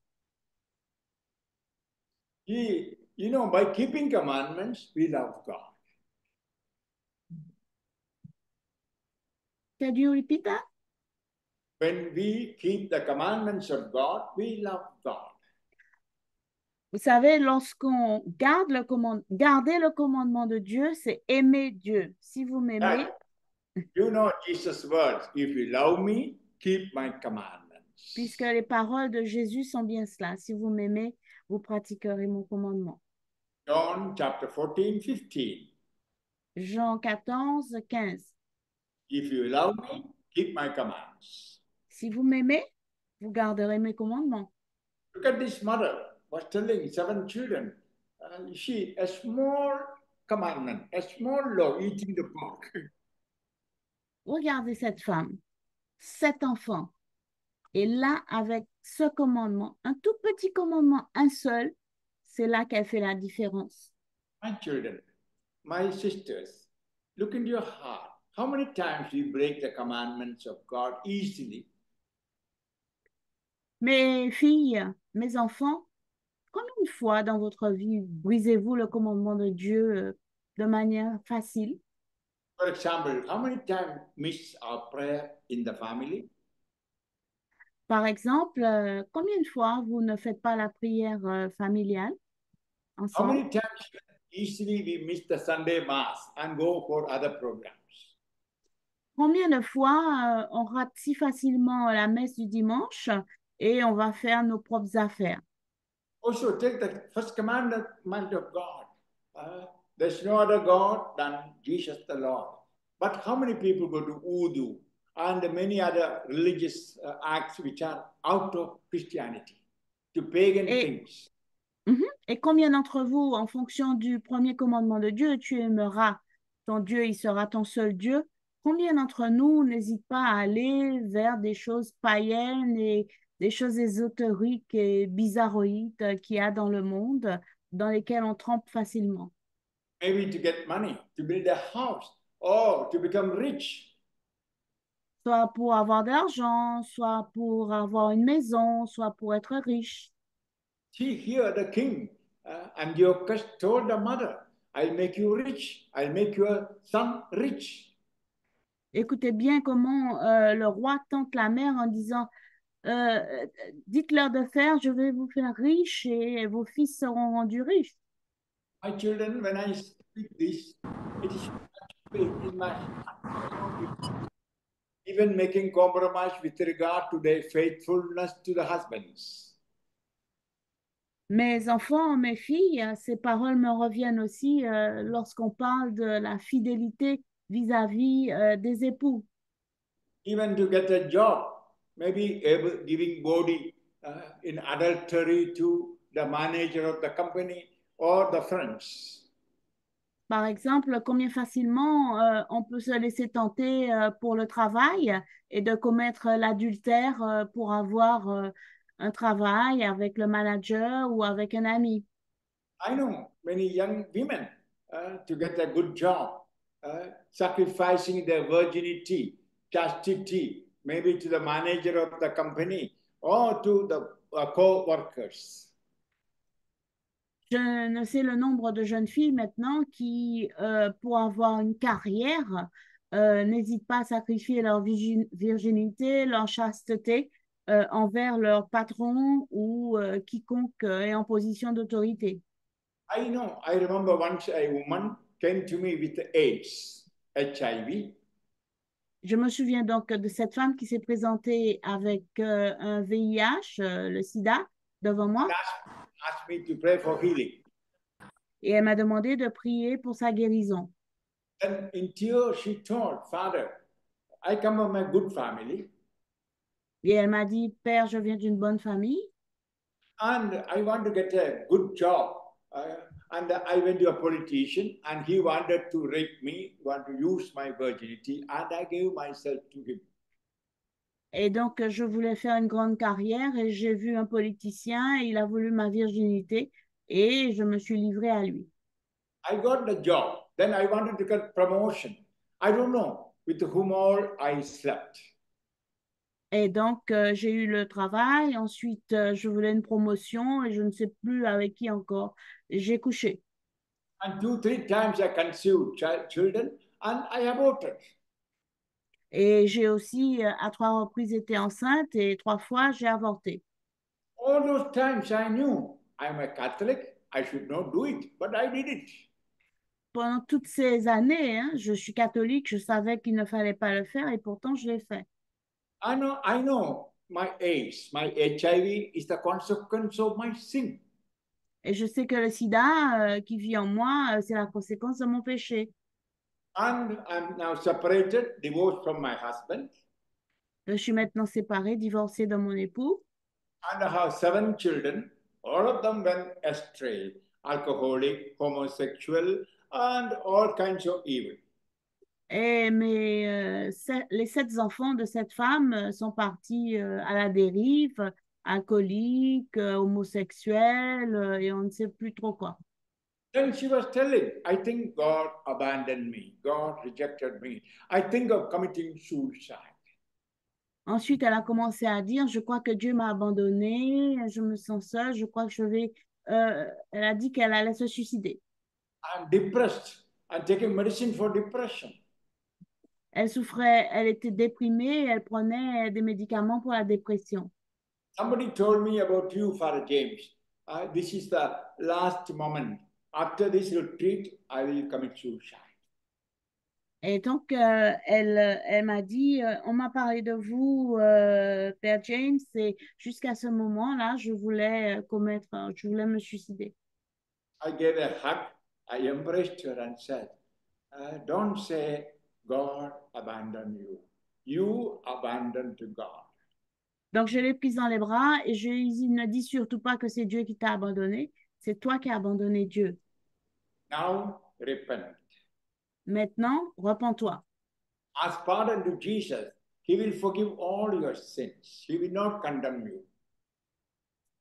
By keeping commandments, we love God. Can you repeat that? When we keep the commandments of God, we love God. Vous savez, lorsqu'on garde garder le commandement de Dieu, c'est aimer Dieu. Si vous m'aimez, You know Jesus' words, if you love me, keep my commandments. puisque les paroles de Jésus sont bien cela. Si vous m'aimez, vous pratiquerez mon commandement. John chapter 14, 15. Jean 14, 15. If you love me, keep my commands. Si vous m'aimez, vous garderez mes commandements. Look at this mother was telling 7 children, a small commandment, a small law, eating the pork. Regardez cette femme, 7 enfants. Et là, avec ce commandement, un tout petit commandement, un seul, c'est là qu'elle fait la différence. My children, my sisters, look into your heart. How many times you break the commandments of God easily? Mes filles, mes enfants, combien de fois dans votre vie brisez-vous le commandement de Dieu de manière facile? For example, how many times miss our prayer in the family? Par exemple, combien de fois vous ne faites pas la prière familiale How ensemble? many times easily we miss the Sunday Mass and go for other programs? Combien de fois on rate si facilement la messe du dimanche et on va faire nos propres affaires? Also, take the first commandment of God. There's no other God than Jesus the Lord. But how many people go to Urdu and many other religious acts which are out of Christianity, to pagan Et, things? et combien d'entre vous, en fonction du premier commandement de Dieu, tu aimeras ton Dieu, il sera ton seul Dieu? Combien d'entre nous n'hésitent pas à aller vers des choses païennes et des choses ésotériques et bizarroïdes qu'il y a dans le monde, dans lesquelles on trempe facilement? Maybe to get money, to build a house, or to become rich. Soit pour avoir de l'argent, soit pour avoir une maison, soit pour être riche. See here, the king Antiochus told the mother, I'll make you rich, I'll make your son rich. Écoutez bien comment le roi tente la mère en disant, dites-leur de faire, je vais vous faire riche et vos fils seront rendus riches. My children, when I speak this, it is in my heart. Even making compromise with regard to their faithfulness to the husbands. Mes enfants, mes filles, ces paroles me reviennent aussi lorsqu'on parle de la fidélité vis-à-vis des époux. Even to get a job, maybe giving body in adultery to the manager of the company or the friends. Par exemple, combien facilement on peut se laisser tenter pour le travail et de commettre l'adultère pour avoir un travail avec le manager ou avec un ami. I know many young women to get a good job, sacrificing their virginity, chastity, maybe to the manager of the company or to the co-workers. Je ne sais le nombre de jeunes filles maintenant qui, pour avoir une carrière, n'hésitent pas à sacrifier leur virginité, leur chasteté envers leur patron ou quiconque est en position d'autorité. I know. I remember once a woman came to me with AIDS, HIV. Je me souviens donc de cette femme qui s'est présentée avec un VIH, le sida, devant And moi, asked me to pray for healing. et elle m'a demandé de prier pour sa guérison. Then in tears, she told, Father, I come from a good family Et elle m'a dit, Père, je viens d'une bonne famille and I want to get a good job. And I went to a politician and he wanted to rape me, want to use my virginity, and I gave myself to him. et donc je voulais faire une grande carrière et j'ai vu un politicien et il a voulu ma virginité et je me suis livrée à lui. I got the job. Then I wanted to get promotion. I don't know with whom all I slept. Et donc j'ai eu le travail, ensuite je voulais une promotion et je ne sais plus avec qui encore. J'ai couché. And 2, 3 times I conceived children and I aborted. Et j'ai aussi à 3 reprises été enceinte et 3 fois j'ai avorté. All those times I knew I'm a Catholic, I should not do it, but I did it. Pendant toutes ces années, hein, je suis catholique, je savais qu'il ne fallait pas le faire et pourtant je l'ai fait. I know my AIDS, my HIV is the consequence of my sin. Et je sais que le sida qui vit en moi, c'est la conséquence de mon péché. And I'm now separated, divorced from my husband, Je suis maintenant séparée, divorcée de mon époux. and I have 7 children. All of them went astray, alcoholic, homosexual, and all kinds of evil. Et les 7 enfants de cette femme sont partis à la dérive, alcooliques, homosexuels, et on ne sait plus trop quoi. Then she was telling, I think God abandoned me. God rejected me. I think of committing suicide. Ensuite, elle a commencé à dire, je crois que Dieu m'a abandonnée, je me sens seule, je crois que je vais... elle a dit qu'elle allait se suicider. I'm depressed. I'm taking medicine for depression. Elle souffrait, elle était déprimée, elle prenait des médicaments pour la dépression. Somebody told me about you, Father James. This is the last moment. After this retreat, I will commit suicide. Et donc, elle m'a dit, on m'a parlé de vous, Père James, et jusqu'à ce moment-là, je voulais me suicider. I gave a hug. I embraced her and said, don't say God abandoned you. You abandoned God. Donc, je l'ai prise dans les bras et je lui ai dit, ne dis surtout pas que c'est Dieu qui t'a abandonné, c'est toi qui as abandonné Dieu. Now repent. Maintenant, repens-toi. Ask pardon to Jesus. He will forgive all your sins. He will not condemn you.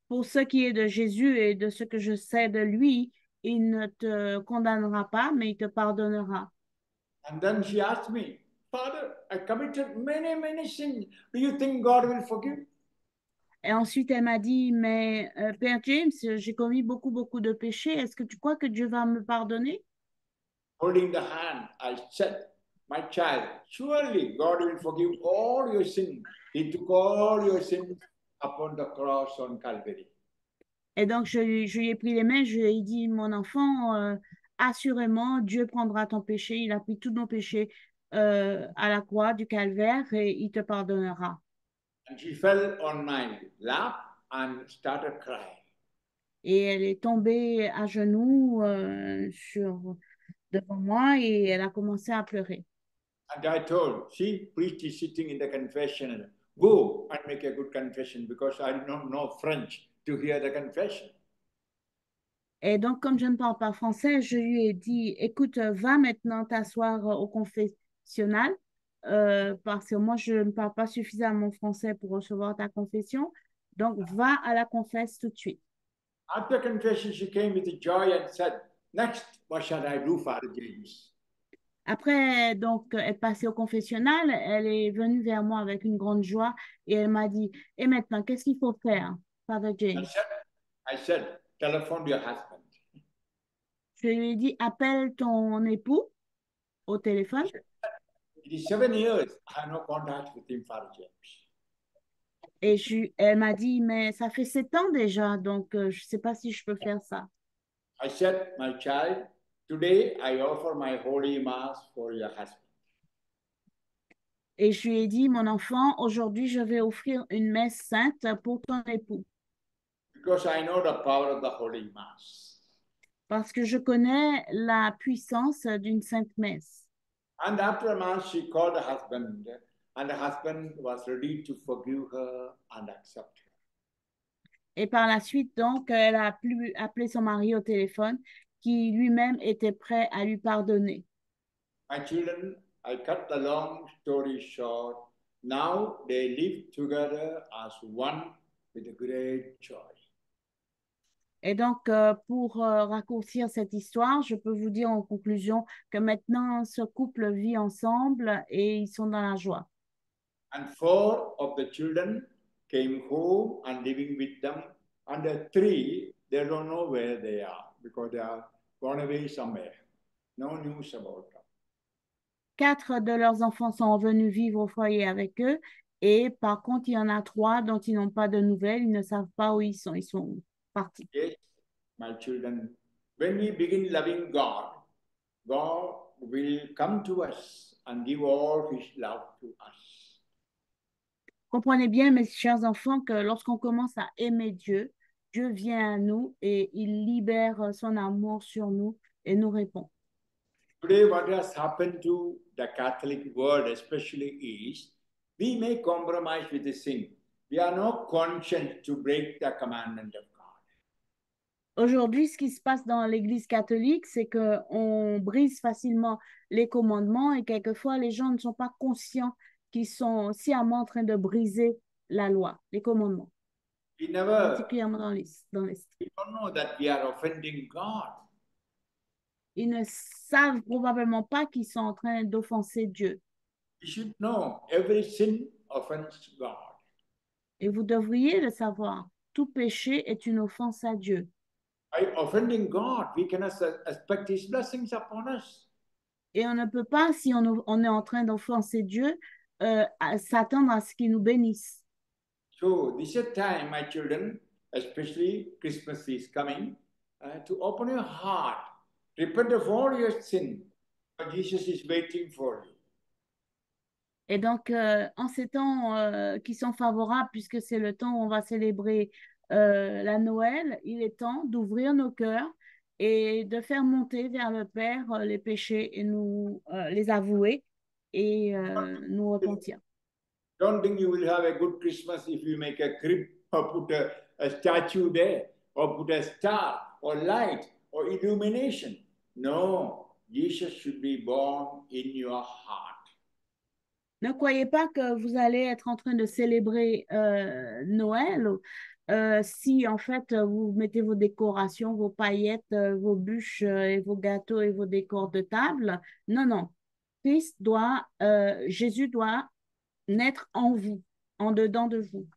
Pour ce qui est de Jésus et de ce que je sais de lui, il ne te condamnera pas, mais il te pardonnera. And then she asked me, Father, I committed many, many sins. Do you think God will forgive? Et ensuite, elle m'a dit, mais Père James, j'ai commis beaucoup, beaucoup de péchés. Est-ce que tu crois que Dieu va me pardonner? Holding the hand, I said, my child, surely God will forgive all your sins. He took all your sins upon the cross on Calvary. Et donc, je lui ai pris les mains, je lui ai dit, mon enfant, assurément, Dieu prendra ton péché. Il a pris tous nos péchés à la croix du calvaire et il te pardonnera. And she fell on my lap and started crying. Et elle est tombée à genoux devant moi et elle a commencé à pleurer. And I told, see, priest is sitting in the confessional. Go and make a good confession because I don't know French to hear the confession. Et donc, comme je ne parle pas français, je lui ai dit, écoute, va maintenant t'asseoir au confessionnal, parce que moi, je ne parle pas suffisamment français pour recevoir ta confession. Donc, va à la confesse tout de suite. After confession, she came with joy and said, next, what shall I do, Father James? Après, donc, être passée au confessionnal, elle est venue vers moi avec une grande joie et elle m'a dit, et maintenant, qu'est-ce qu'il faut faire, Father James? I said, telephone your husband. Je lui ai dit, appelle ton époux au téléphone. It is 7 years. I have no contact with him, Father James. Et elle m'a dit, mais ça fait 7 ans déjà, donc je ne sais pas si je peux faire ça. I said, my child, today I offer my holy mass for your husband. Et je lui ai dit, mon enfant, aujourd'hui, je vais offrir une messe sainte pour ton époux. Because I know the power of the holy mass. Parce que je connais la puissance d'une sainte messe. And after a mass, she called the husband, and the husband was ready to forgive her and accept her. Et par la suite, donc, elle a appelé son mari au téléphone, qui lui-même était prêt à lui pardonner. My children, I cut the long story short. Now they live together as one with great joy. Et donc, pour raccourcir cette histoire, je peux vous dire en conclusion que maintenant, ce couple vit ensemble et ils sont dans la joie. And 4 of the children came home and living with them. And the 3, they don't know where they are because they are gone away somewhere. No news about them. 4 de leurs enfants sont venus vivre au foyer avec eux. Et par contre, il y en a 3 dont ils n'ont pas de nouvelles. Ils ne savent pas où ils sont. Ils sont partis. Yes, my children, when we begin loving God, God will come to us and give all his love to us. Comprenez bien, mes chers enfants, que lorsqu'on commence à aimer Dieu, Dieu vient à nous et il libère son amour sur nous et nous répond. Today, what has happened to the Catholic world, especially, is we may compromise with the sin. We are not conscious to break the commandment of God. Aujourd'hui, ce qui se passe dans l'Église catholique, c'est qu'on brise facilement les commandements et quelquefois les gens ne sont pas conscients qu'ils sont sciemment en train de briser la loi, les commandements, We never, particulièrement dans l'Est. we don't know that we are offending God. Ils ne savent probablement pas qu'ils sont en train d'offenser Dieu. We should know every sin offends God. Et vous devriez le savoir. Tout péché est une offense à Dieu. By offending God, we cannot expect his blessings upon us. Et on ne peut pas, si on est en train d'offenser Dieu, s'attendre à ce qu'il nous bénisse. So this is a time, my children, especially Christmas is coming, to open your heart, repent of all your sin. Jesus is waiting for you. Et donc, en ces temps qui sont favorables, puisque c'est le temps où on va célébrer la Noël, il est temps d'ouvrir nos cœurs et de faire monter vers le Père les péchés et nous les avouer et nous repentir. Don't think you will have a good Christmas if you make a crib or put a statue there or put a star or light or illumination. No, Jesus should be born in your heart. Ne croyez pas que vous allez être en train de célébrer Noël si en fait vous mettez vos décorations, vos paillettes, vos bûches et vos gâteaux et vos décors de table. Non, non. Jésus doit naître en vous, en dedans de vous.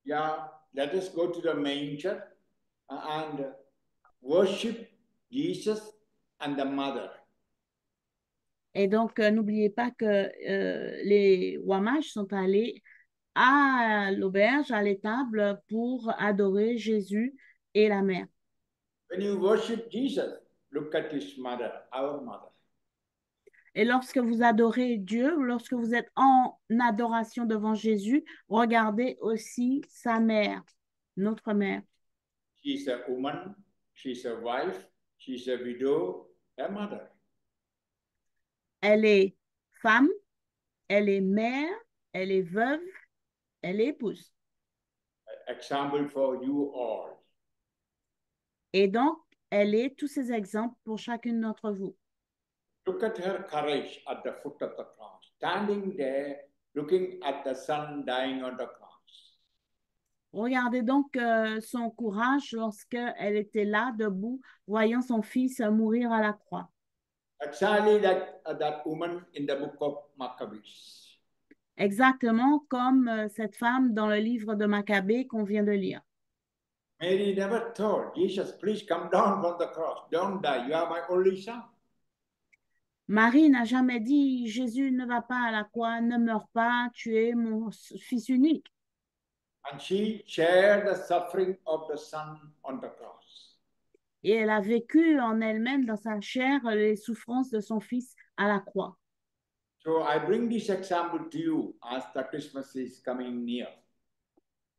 Yeah, let us go to the manger and worship Jesus and the mother. Et donc, n'oubliez pas que les rois mages sont allés à l'auberge, à l'étable, pour adorer Jésus et la mère. When you worship Jesus, look at his mother, our mother. Et lorsque vous adorez Dieu, lorsque vous êtes en adoration devant Jésus, regardez aussi sa mère, notre mère. She's a woman, she's a wife, she's a widow, a mother. Elle est femme, elle est mère, elle est veuve, elle est épouse. Example for you all. Et donc, elle est tous ces exemples pour chacune d'entre vous. Look at her courage at the foot of the cross, standing there, looking at the son dying on the cross. Regardez donc son courage lorsqu'elle était là, debout, voyant son fils mourir à la croix. Exactly like that woman in the book of Maccabees. Exactement comme cette femme dans le livre de Maccabée qu'on vient de lire. Mary never told Jesus, please come down from the cross. Don't die. You are my only son. Marie n'a jamais dit, Jésus ne va pas à la croix, ne meurs pas, tu es mon fils unique. And she shared the suffering of the Son on the cross. Et elle a vécu en elle-même, dans sa chair, les souffrances de son fils à la croix. So I bring this example to you as the Christmas is coming near.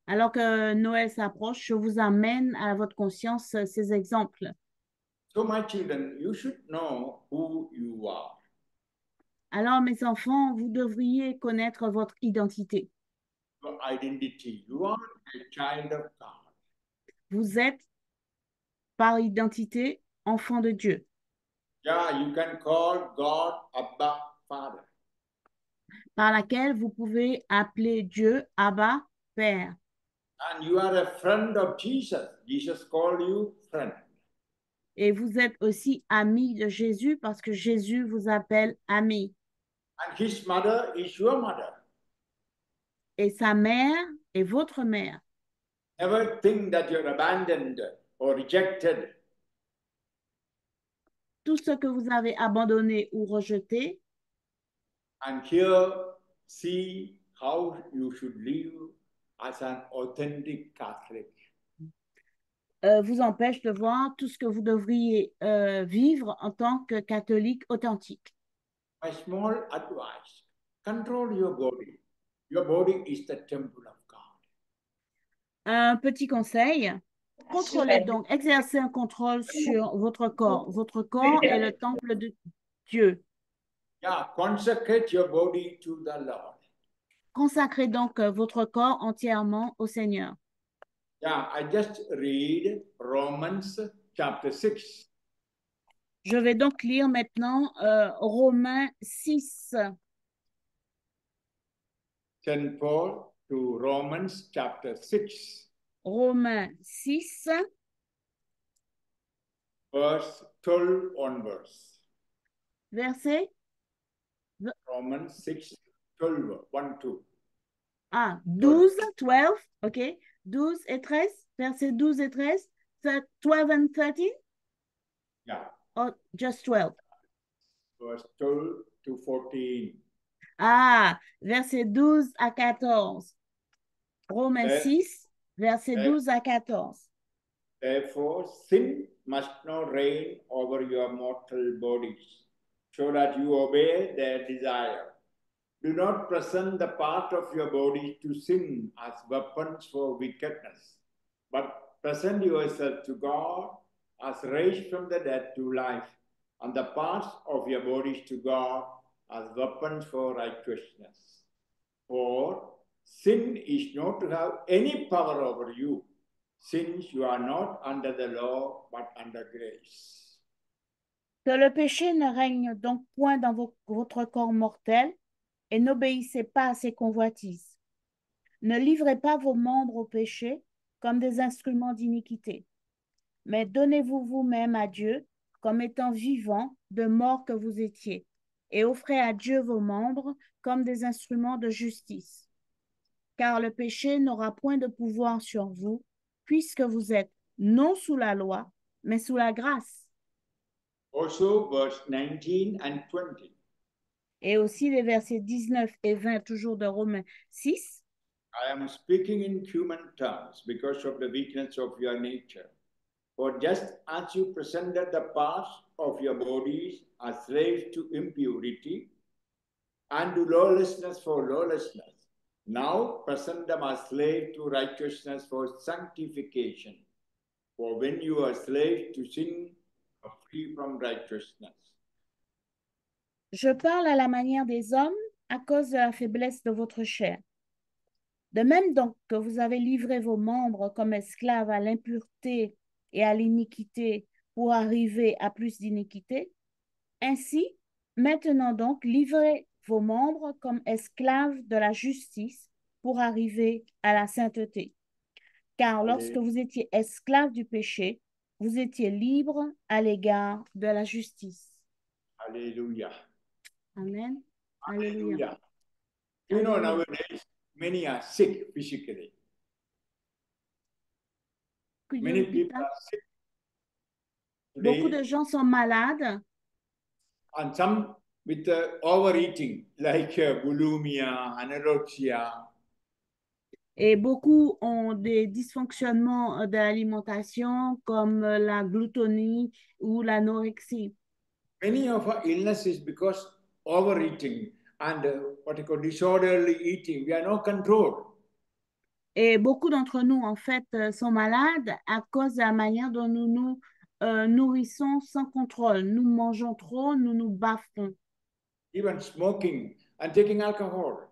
Alors que Noël s'approche, je vous amène à votre conscience ces exemples. So my children, you should know who you are. Alors, mes enfants, vous devriez connaître votre identité. Your identity. You are a child of God. Vous êtes, par identité, enfant de Dieu. Yeah, you can call God Abba, Father. Par laquelle vous pouvez appeler Dieu Abba, Père. And you are a friend of Jesus. Jesus called you friend. Et vous êtes aussi ami de Jésus parce que Jésus vous appelle ami. And his mother is your mother. Et sa mère est votre mère. Never think that you're abandoned or rejected. Tout ce que vous avez abandonné ou rejeté, And here, see how you should live as an authentic Catholic. vous empêche de voir tout ce que vous devriez vivre en tant que catholique authentique. My small advice, control your body. Your body is the temple of God. Un petit conseil, contrôlez donc, exercez un contrôle sur votre corps. Votre corps est le temple de Dieu. Yeah, consecrate your body to the Lord. Consacrez donc votre corps entièrement au Seigneur. Yeah, I just read Romans chapter 6. Je vais donc lire maintenant Romains 6. St. Paul to Romans chapter 6, Romains 6, verse 12 onwards. verset Romans 6, 12, 1, 2. 12, 12, ok, 12 et 13, verset 12 et 13, 12 and 13, Yeah, or just 12? verse 12 to 14. Verset 12 à 14. Romains 6, verset 12 à 14. Therefore, sin must not reign over your mortal bodies, so that you obey their desire. Do not present the part of your body to sin as weapons for wickedness, but present yourself to God as raised from the dead to life, and the parts of your bodies to God as weapons for righteousness. For sin is not to have any power over you, since you are not under the law, but under grace. Que le péché ne règne donc point dans votre corps mortel, et n'obéissez pas à ses convoitises. Ne livrez pas vos membres au péché comme des instruments d'iniquité, mais donnez-vous vous-même à Dieu comme étant vivants de mort que vous étiez, et offrez à Dieu vos membres comme des instruments de justice. Car le péché n'aura point de pouvoir sur vous, puisque vous êtes non sous la loi, mais sous la grâce. Also, verse 19 and 20. Et aussi les versets 19 et 20, toujours de Romains 6. I am speaking in human terms because of the weakness of your nature. For just as you presented the parts of your bodies as slaves to impurity and to lawlessness for lawlessness, now present them as slaves to righteousness for sanctification. For when you are slaves to sin, you are free from righteousness. Je parle à la manière des hommes à cause de la faiblesse de votre chair. De même donc que vous avez livré vos membres comme esclaves à l'impureté et à l'iniquité pour arriver à plus d'iniquité, ainsi, maintenant donc, livrez vos membres comme esclaves de la justice pour arriver à la sainteté. Car lorsque vous étiez esclaves du péché, vous étiez libres à l'égard de la justice. Hallelujah. Amen. Hallelujah. You know, nowadays, many are sick physically. Many people are sick. Beaucoup de gens sont malades. and some with overeating, like bulimia, anorexia. Et beaucoup ont des dysfonctionnements de l'alimentation comme la gloutonie ou l'anorexie. Many of our illness is because overeating and what you call disorderly eating. We are no control. Et beaucoup d'entre nous, en fait, sont malades à cause de la manière dont nous nous nourrissons sans contrôle. Nous mangeons trop, nous nous bafons. Even smoking and taking alcohol.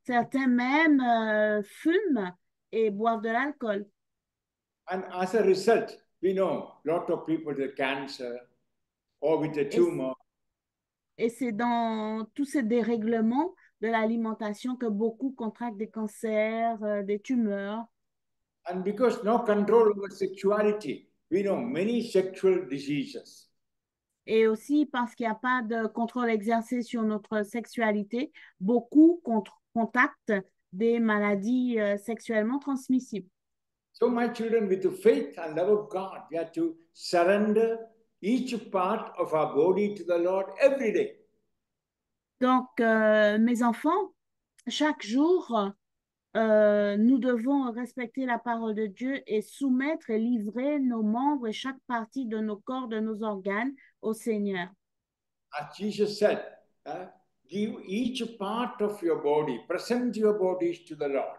Certains même fument et boivent de l'alcool. And as a result, we know a lot of people with cancer or with a tumor. Et c'est dans tous ces dérèglements de l'alimentation que beaucoup contractent des cancers, des tumeurs. And because no control over sexuality, we know many sexual diseases. Et aussi parce qu'il n'y a pas de contrôle exercé sur notre sexualité, beaucoup contactent des maladies sexuellement transmissibles. So my children, with the faith and love of God, we have to surrender each part of our body to the Lord every day. Donc, mes enfants, chaque jour, nous devons respecter la parole de Dieu et soumettre et livrer nos membres et chaque partie de nos corps, de nos organes au Seigneur. As Jesus said, give each part of your body, present your bodies to the Lord.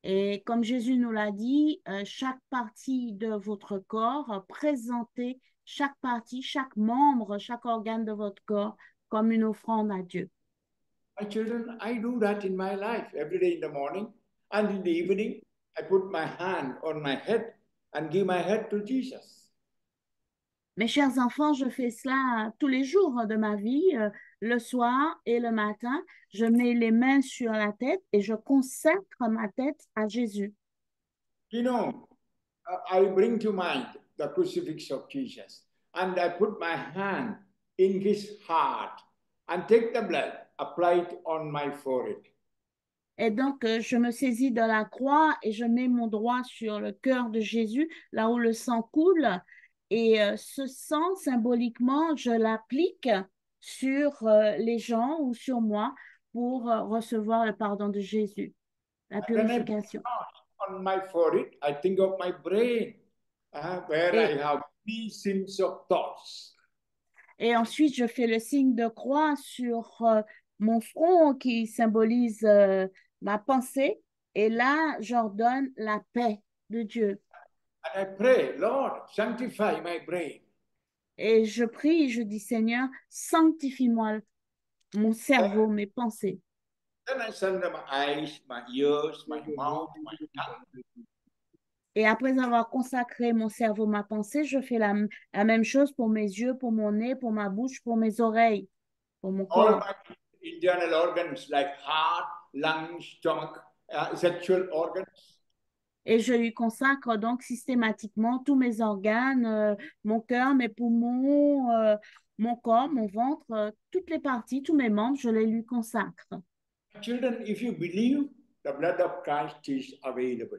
Et comme Jésus nous l'a dit, chaque partie de votre corps, présentez chaque partie, chaque membre, chaque organe de votre corps comme une offrande à Dieu. My children, I do that in my life every day in the morning, and in the evening, I put my hand on my head and give my head to Jesus. Mes chers enfants, je fais cela tous les jours de ma vie, le soir et le matin. Je mets les mains sur la tête et je consacre ma tête à Jésus. You know, I bring to mind the crucifix of Jesus, and I put my hand in his heart and take the blood, apply it on my forehead. Et donc, je me saisis de la croix et je mets mon doigt sur le cœur de Jésus, là où le sang coule. Et ce sang, symboliquement, je l'applique sur les gens ou sur moi pour recevoir le pardon de Jésus, la And when I put purification. on my forehead, I think of my brain, where I Et, have three sins of thoughts. et ensuite, je fais le signe de croix sur mon front qui symbolise ma pensée. Et là, j'ordonne la paix de Dieu. And I pray, Lord, sanctify my brain. Et je prie, je dis, Seigneur, sanctifie-moi mon cerveau, mes pensées. Then I surrender my eyes, my ears, my mouth, my tongue. Et après avoir consacré mon cerveau, ma pensée, je fais la même chose pour mes yeux, pour mon nez, pour ma bouche, pour mes oreilles, pour mon All corps. my internal organs like heart, lungs, stomach, sexual organs. Et je lui consacre donc systématiquement tous mes organes, mon cœur, mes poumons, mon corps, mon ventre, toutes les parties, tous mes membres, je les lui consacre. Children, if you believe, the blood of Christ is available.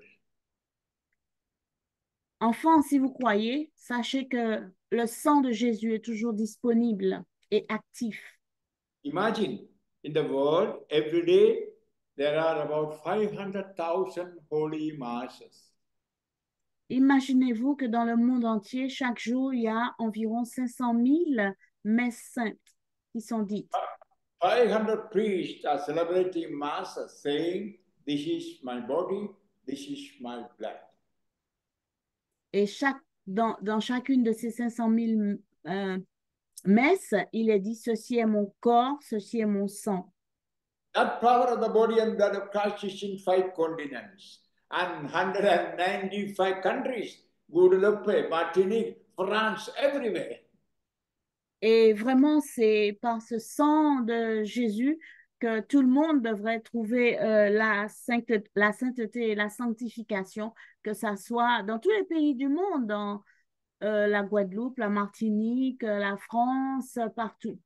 Enfants, si vous croyez, sachez que le sang de Jésus est toujours disponible et actif. Imagine, in the world, every day, there are about 500,000 holy masses. Imaginez-vous que dans le monde entier, chaque jour, il y a environ 500 000 messes saintes qui sont dites. 500 priests are celebrating Mass saying, this is my body, this is my blood. Et dans chacune de ces 500 000 messes, il est dit, ceci est mon corps, ceci est mon sang. That power of the body and blood of Christ is in 5 continents and 195 countries, Guadeloupe, Martinique, France, everywhere. Et vraiment, c'est par ce sang de Jésus que tout le monde devrait trouver la sainteté et la sanctification, que ça soit dans tous les pays du monde, dans la Guadeloupe, la Martinique, la France, partout.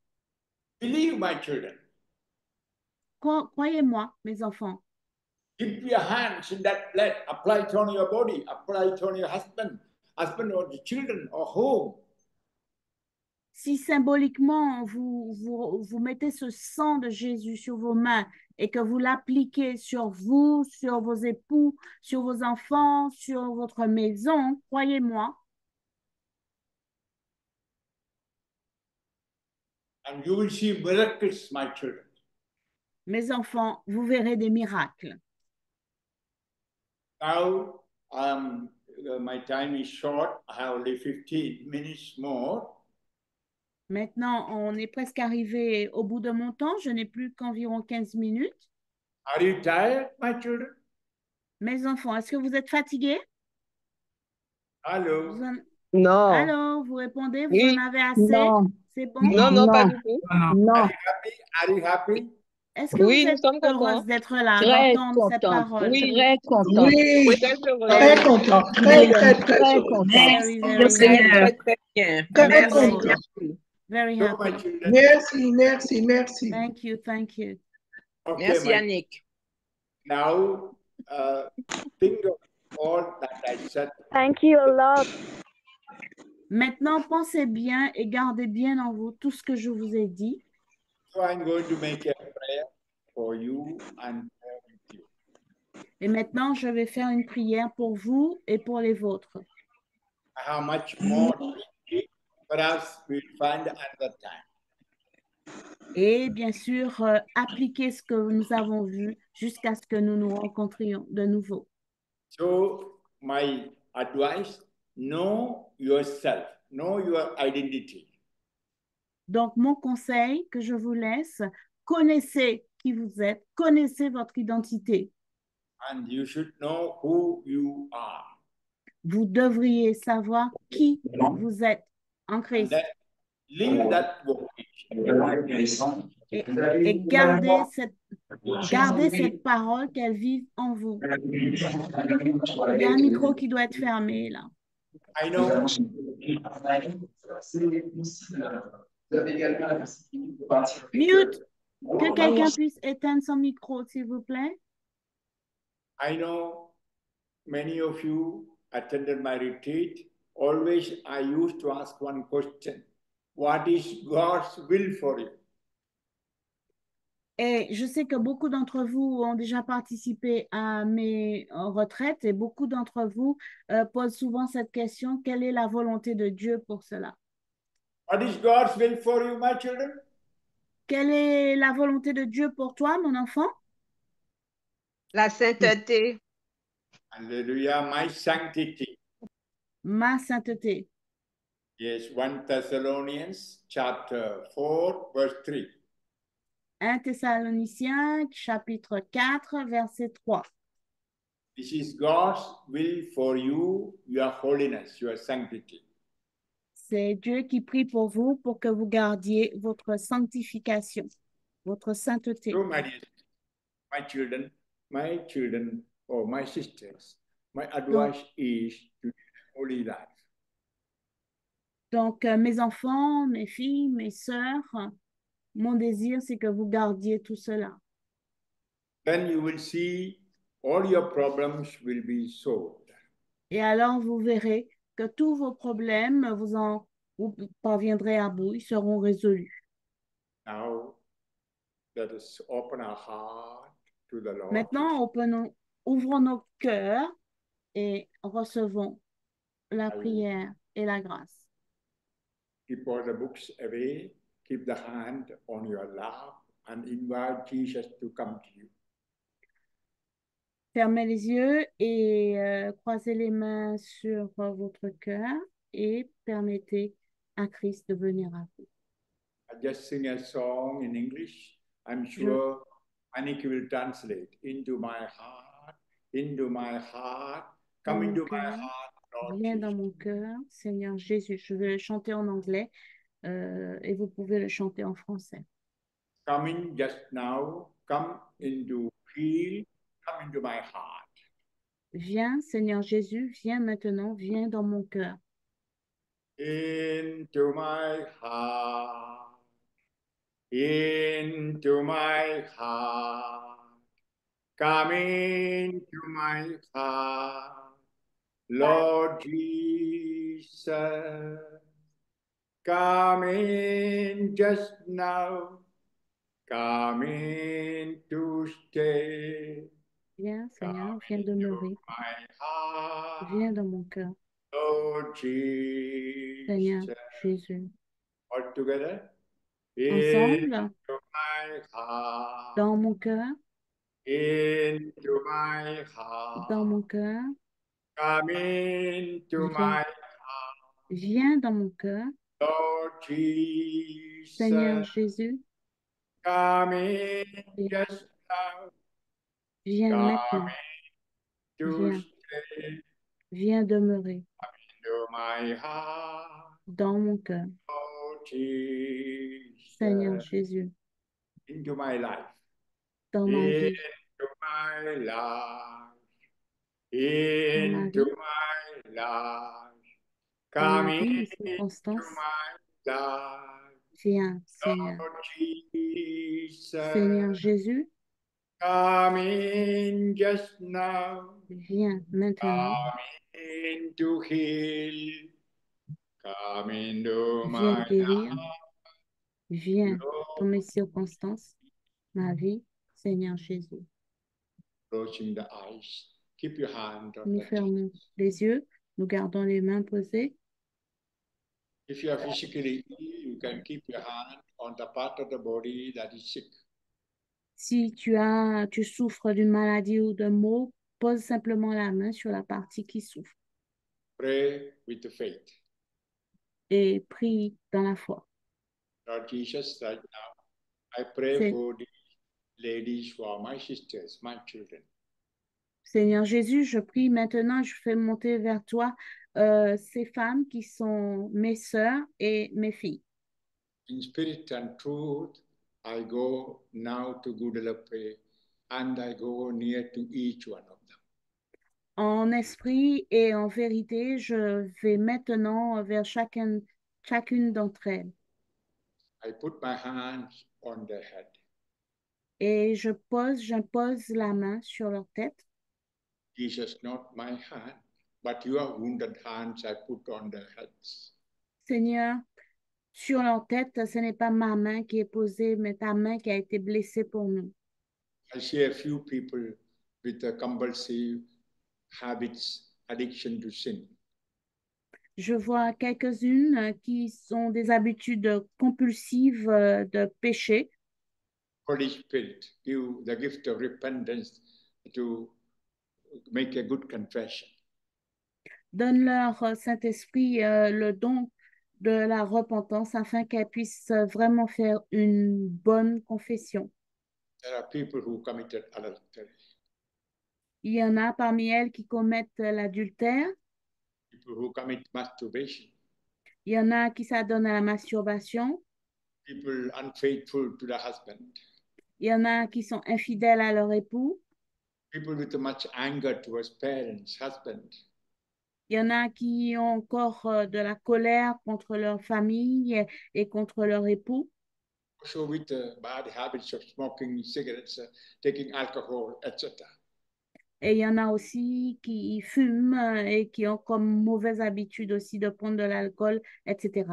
Believe, my children. Croyez-moi, mes enfants. Dip your hands in that blood, apply it on your body, apply it on your husband or the children or home. si symboliquement vous mettez ce sang de Jésus sur vos mains et que vous l'appliquez sur vous, sur vos époux, sur vos enfants, sur votre maison, croyez-moi, and you will see miracles, my children. mes enfants, vous verrez des miracles. Now, my time is short. I have only 15 minutes more. Maintenant, on est presque arrivé au bout de mon temps. Je n'ai plus qu'environ 15 minutes. Are you tired, my children? Mes enfants, est-ce que vous êtes fatigués? Hello? Vous en- Non. Allô, vous répondez, vous en Oui. avez assez? Non, C'est bon? Non, non, pas du tout. non. Are you happy? Est-ce que Oui, vous nous êtes sommes heureuse contents. d'être là, Très d'entendre cette contente. parole? Oui, Très contente. Oui, très heureux. très content, très, très, très Très heureux. contente. Very, Merci, very Très, happy. très, très bien. très Very Merci. good. content. Very So, my happy. children. Merci, merci, merci. Thank you, thank you. Okay, Merci, my, Yannick. now think of all that I said. Thank you a lot. Maintenant, pensez bien et gardez bien en vous tout ce que je vous ai dit. So I'm going to make a prayer for you and for you. Et maintenant, je vais faire une prière pour vous et pour les vôtres. I have much more to speak. Perhaps we'll find another time. Et bien sûr, appliquer ce que nous avons vu jusqu'à ce que nous nous rencontrions de nouveau. So my advice, know yourself, know your identity. Donc, mon conseil que je vous laisse, connaissez qui vous êtes, connaissez votre identité. And you should know who you are. Vous devriez savoir qui vous êtes en And Christ. then live that vocation. Et gardez cette parole qu'elle vive en vous. Il y a un micro qui doit être fermé là. I know Mute. Que quelqu'un puisse éteindre son micro, s'il vous plaît. I know many of you attended my retreat. Always I used to ask one question. What is God's will for you? Et je sais que beaucoup d'entre vous ont déjà participé à mes retraites et beaucoup d'entre vous posent souvent cette question, quelle est la volonté de Dieu pour cela? What is God's will for you, my children? Quelle est la volonté de Dieu pour toi, mon enfant? La sainteté. Hallelujah, my sanctity. Ma sainteté. Yes, 1 Thessalonians chapter 4, verse 3. 1 Thessaloniciens, chapitre 4, verset 3. This is God's will for you, your holiness, your sanctity. C'est Dieu qui prie pour vous pour que vous gardiez votre sanctification, votre sainteté. So, my dear, my children, or my sisters, my advice is to live a holy life. Donc, mes enfants, mes filles, mes sœurs, mon désir, c'est que vous gardiez tout cela. Then you will see all your problems will be solved. Et alors, vous verrez que tous vos problèmes, vous parviendrez à bout, ils seront résolus. Now, let us open our heart to the Lord. Maintenant, ouvrons nos cœurs et recevons la prière et la grâce. Keep all the books away. Keep the hand on your lap and invite Jesus to come to you. Fermez les yeux et croisez les mains sur votre cœur et permettez à Christ de venir à vous. I just sing a song in English. I'm sure Aniki will translate. Into my heart, come into my heart, Lord Viens dans Jesus. mon cœur, Seigneur Jésus. Je vais le chanter en anglais et vous pouvez le chanter en français. Come in just now, come into feel, come into my heart. Viens, Seigneur Jésus, viens maintenant, viens dans mon cœur. Into my heart, into my heart, come into my heart, Lord Jesus, come in just now, come in to stay. Viens, Come Seigneur, viens into demeurer. my heart, Viens dans mon cœur. Lord Seigneur Jesus. Jésus. All together. Ensemble, Into my heart, dans mon cœur, into my dans mon heart, cœur. come into Viens, my heart, viens dans mon cœur. Lord Seigneur Jesus. Jésus, Come in viens, just now, viens come maintenant. in to Viens, stay. viens demeurer Into my heart, dans mon cœur. Lord Seigneur Jesus. Jésus, Into my life, dans ma vie, into my life, dans ma into vie, my life. dans Come ma vie, mes into circonstances. my life, Viens, Seigneur. Lord Jesus. Seigneur Jésus, Come in just now. viens maintenant. Come in to heal. Come into Viens my guérir. Viens dans mes Lord. circonstances, ma vie, Seigneur Jésus. Closing the eyes. Keep your hand on Nous the chest. fermons les yeux, nous gardons les mains posées. If you are physically ill, you can keep your hand on the part of the body that is sick. Si tu souffres d'une maladie ou d'un mot, pose simplement la main sur la partie qui souffre Pray with faith. et prie dans la foi. Lord Jesus, right now, I pray C'est- for these ladies who are my sisters, my children. Seigneur Jésus, je prie maintenant, je fais monter vers toi ces femmes qui sont mes sœurs et mes filles. In spirit and truth, I go now to Guadalupe and I go near to each one of them. En esprit et en vérité, je vais maintenant vers chacune d'entre elles. I put my hands on their head. Et j'impose la main sur leur tête. Jesus, not my hand, but your wounded hands I put on their heads. Seigneur, sur leur tête, ce n'est pas ma main qui est posée, mais ta main qui a été blessée pour nous. I see a few people with a compulsive habits, addiction to sin. Je vois quelques-unes qui ont des habitudes compulsives de péché. Holy Spirit, give the gift of repentance to make a good confession. Donne-leur, Saint-Esprit, le don de la repentance afin qu'elles puissent vraiment faire une bonne confession. There are people who committed adultery, Il y en a parmi elles qui commettent l'adultère. people who commit masturbation, Il y en a qui s'adonnent à la masturbation. people unfaithful to the husband, Il y en a qui sont infidèles à leur époux. people with much anger towards parents, husband, Il y en a qui ont encore de la colère contre leur famille et contre leur époux. also with bad habits of smoking cigarettes, taking alcohol, etc. Et il y en a aussi qui fument et qui ont comme mauvaise habitude aussi de prendre de l'alcool, etc.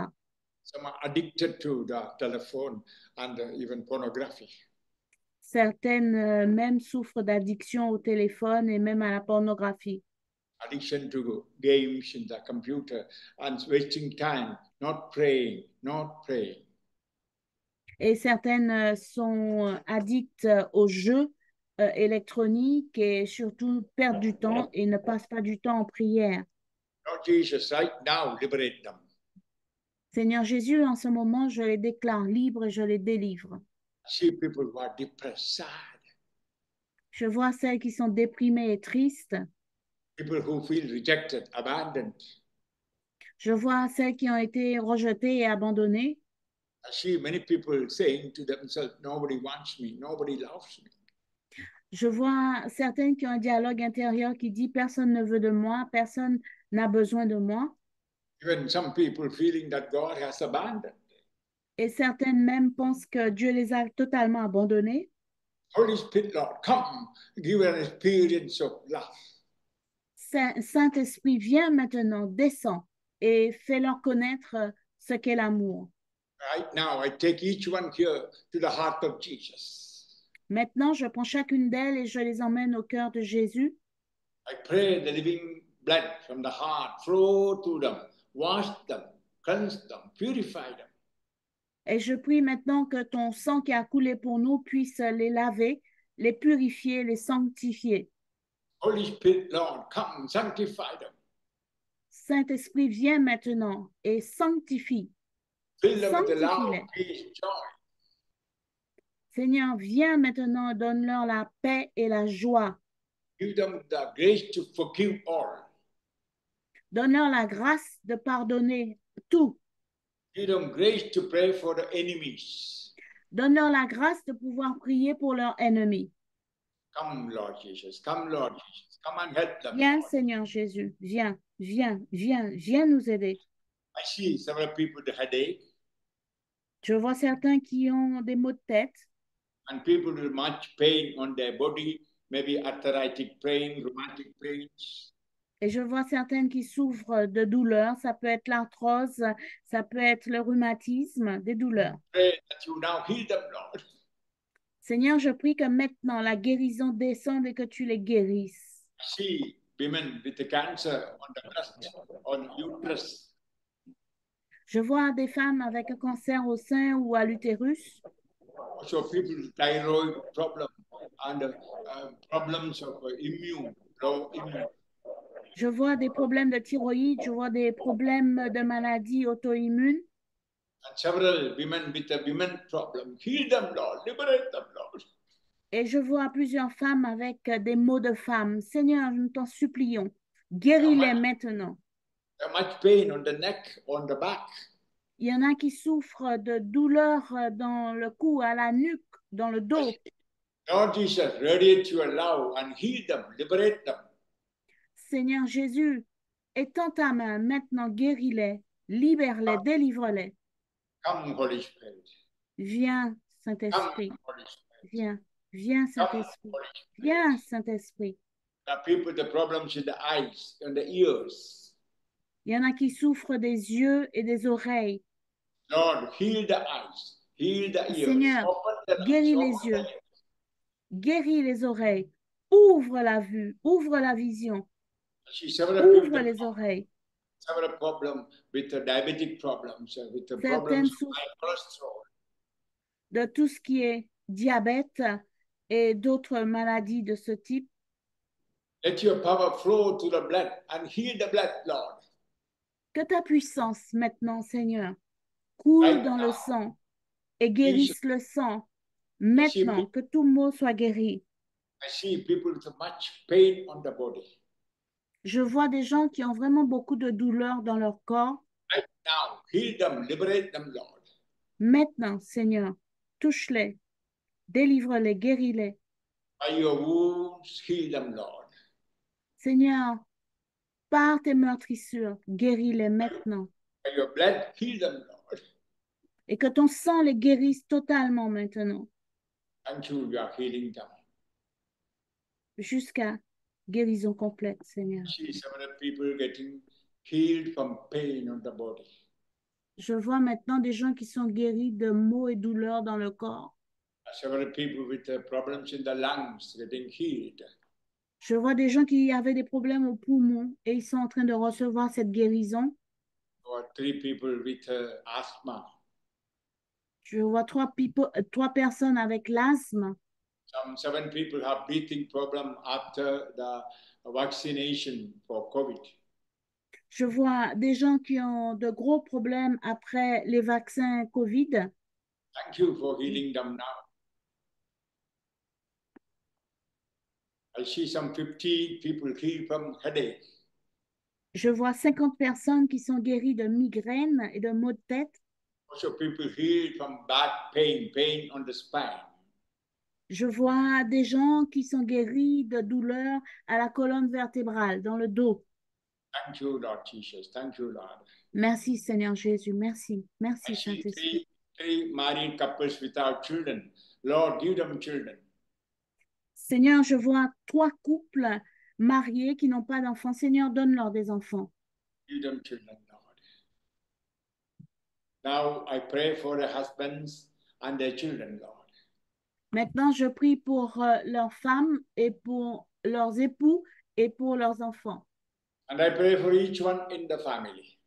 Some are addicted to the telephone and even pornography. Certaines même souffrent d'addiction au téléphone et même à la pornographie. Addiction to games in the computer and wasting time, not praying, not praying. Et certaines sont addictes aux jeux électroniques et surtout perdent du temps et ne passent pas du temps en prière. Lord Jesus, right now, liberate them. Seigneur Jésus, en ce moment, je les déclare libres et je les délivre. See people who are depressed, sad, Je vois celles qui sont déprimées et tristes. people who feel rejected, abandoned. Je vois celles qui ont été rejetées et abandonnées. I see many people saying to themselves, nobody wants me, nobody loves me. Je vois certaines qui ont un dialogue intérieur qui dit personne ne veut de moi, personne n'a besoin de moi. Even some people feeling that God has abandoned. Et certaines même pensent que Dieu les a totalement abandonnées. Holy Spirit, Lord, come, give an experience of love. Saint-Esprit, viens maintenant, descends et fais-leur connaître ce qu'est l'amour. Right now, I take each one here to the heart of Jesus. Maintenant, je prends chacune d'elles et je les emmène au cœur de Jésus. I pray the living blood from the heart flow through them, wash them, cleanse them, purify them. Et je prie maintenant que ton sang qui a coulé pour nous puisse les laver, les purifier, les sanctifier. Holy Spirit, Lord, come sanctify them. Saint-Esprit, viens maintenant et sanctifie. Fill them with the love, Sanctifie-les. peace, joy. Seigneur, viens maintenant, donne-leur la paix et la joie. Give them the grace to forgive all. Donne-leur la grâce de pardonner tout. Give them grace to pray for the enemies. Donne-leur la grâce de pouvoir prier pour leurs ennemis. Come, Lord Jesus. Come, Lord Jesus. Come and help them. Viens, Lord. Seigneur Jésus. Viens, viens, viens, viens nous aider. I see several people with headache Je vois certains qui ont des maux de tête and people with much pain on their body, maybe arthritic pain, rheumatic pains. et je vois certaines qui souffrent de douleurs. Ça peut être l'arthrose, ça peut être le rhumatisme, des douleurs. Pray that you now heal them, Lord. Seigneur, je prie que maintenant la guérison descende et que tu les guérisses. I see women with the cancer on the breast, on uterus. Je vois des femmes avec un cancer au sein ou à l'utérus. Also people with thyroid problem and problems of immune, low immune. Je vois des problèmes de thyroïde, je vois des problèmes de maladies auto-immunes. And several women with a women problem. Heal them, Lord. Liberate them, Lord. Et je vois plusieurs femmes avec des maux de femmes. Seigneur, nous t'en supplions, guéris-les maintenant. There much pain on the neck, on the back. Il y en a qui souffrent de douleurs dans le cou, à la nuque, dans le dos. Lord Jesus, radiate your love and heal them, liberate them. Seigneur Jésus, étends ta main maintenant, guéris-les, libère-les, délivre-les. Come, Holy Spirit. Viens, Come, Saint-Esprit, Holy Spirit. viens, viens, Come, Saint-Esprit, Holy Spirit. viens, Saint-Esprit. There are people with the problems in the eyes and the ears. Il y en a qui souffrent des yeux et des oreilles. Lord, heal the eyes, heal the ears. Seigneur, Open the eyes, guéris open les the yeux, ears. guéris les oreilles, ouvre la vue, ouvre la vision, I see several people ouvre with les oreilles. several problems with the diabetic problems, with the Certaines problems of souffrent high cholesterol. de tout ce qui est diabète et d'autres maladies de ce type. Let your power flow to the blood and heal the blood, Lord. Que ta puissance maintenant, Seigneur, coule Right dans le now, sang et guérisse le sang. Maintenant, que tout mot soit guéri. I see people with much pain on the body. Je vois des gens qui ont vraiment beaucoup de douleur dans leur corps. Right now, heal them, liberate them, Lord. Maintenant, Seigneur, touche-les, délivre-les, guéris-les. By your wounds, heal them, Lord. Seigneur, par tes meurtrissures, guéris-les maintenant. By your blood, heal them, Lord. Et que ton sang les guérisse totalement maintenant, Thank you, you are healing them. jusqu'à guérison complète, Seigneur. I see several people getting healed from pain on the body. Je vois maintenant des gens qui sont guéris de maux et douleurs dans le corps. Several people with problems in the lungs getting healed. Je vois des gens qui avaient des problèmes aux poumons et ils sont en train de recevoir cette guérison. Or 3 people with asthma. Je vois trois personnes avec l'asthme. Some 7 people have breathing problem after the vaccination for COVID. Je vois des gens qui ont de gros problèmes après les vaccins COVID. Thank you for healing them now. I see some 50 people healed from headache. Je vois 50 personnes qui sont guéries de migraines et de maux de tête. Also people healed from back pain, pain on the spine. Je vois des gens qui sont guéris de douleurs à la colonne vertébrale, dans le dos. Thank you, Lord Jesus. Thank you, Lord. Merci, Seigneur Jésus. Merci. I Merci, see Saint-Esprit. three married couples without children. Lord, give them children. Seigneur, je vois 3 couples mariés qui n'ont pas d'enfants. Seigneur, donne-leur des enfants. Give them children, Lord. Now I pray for the husbands and their children, Lord. Maintenant, je prie pour leurs femmes et pour leurs époux et pour leurs enfants. And I pray for each one in the family.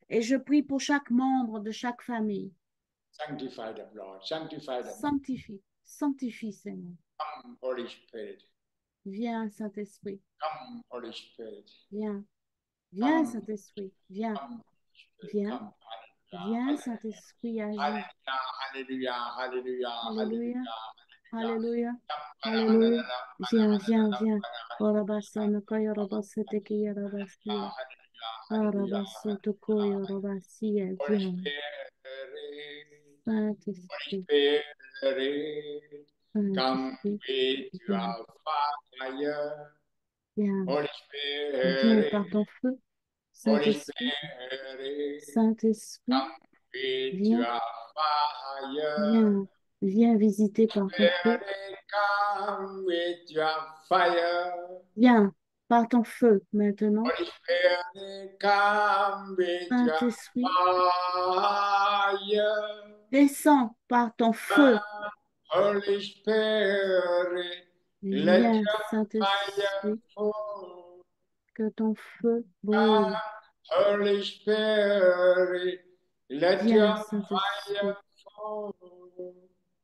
Et je prie pour chaque membre de chaque famille. Sanctify them, Lord. Sanctify them. Sanctifie, sanctifie, Seigneur. Come, Holy Spirit. Viens, Saint-Esprit. Come, Holy Spirit. Viens. Viens, Come. Saint-Esprit. Viens. Come, Spirit. Viens. Come. Viens, Saint-Esprit, agis. Hallelujah, hallelujah, Alléluia. hallelujah. Alléluia. Alléluia. Viens, viens, viens. Orabasana koyorobasete kiyarabasia. Arabasoto koyorobasia. Viens. Saint-Esprit. Come Saint-Esprit. with Viens. your fire. Viens. Holy Viens Spirit. par ton feu. Holy Saint-Esprit. Spirit. Saint-Esprit. Come with Viens. your fire. Viens. Viens visiter par ton feu. Spirit, come with your fire. Viens par ton feu maintenant. Holy Spirit, come with your Saint-Esprit, fire. descends par ton feu. Holy Spirit, let Viens, your fire Saint-Esprit, fall. que ton feu brûle. Holy Spirit, let Viens, your Saint-Esprit, fire fall.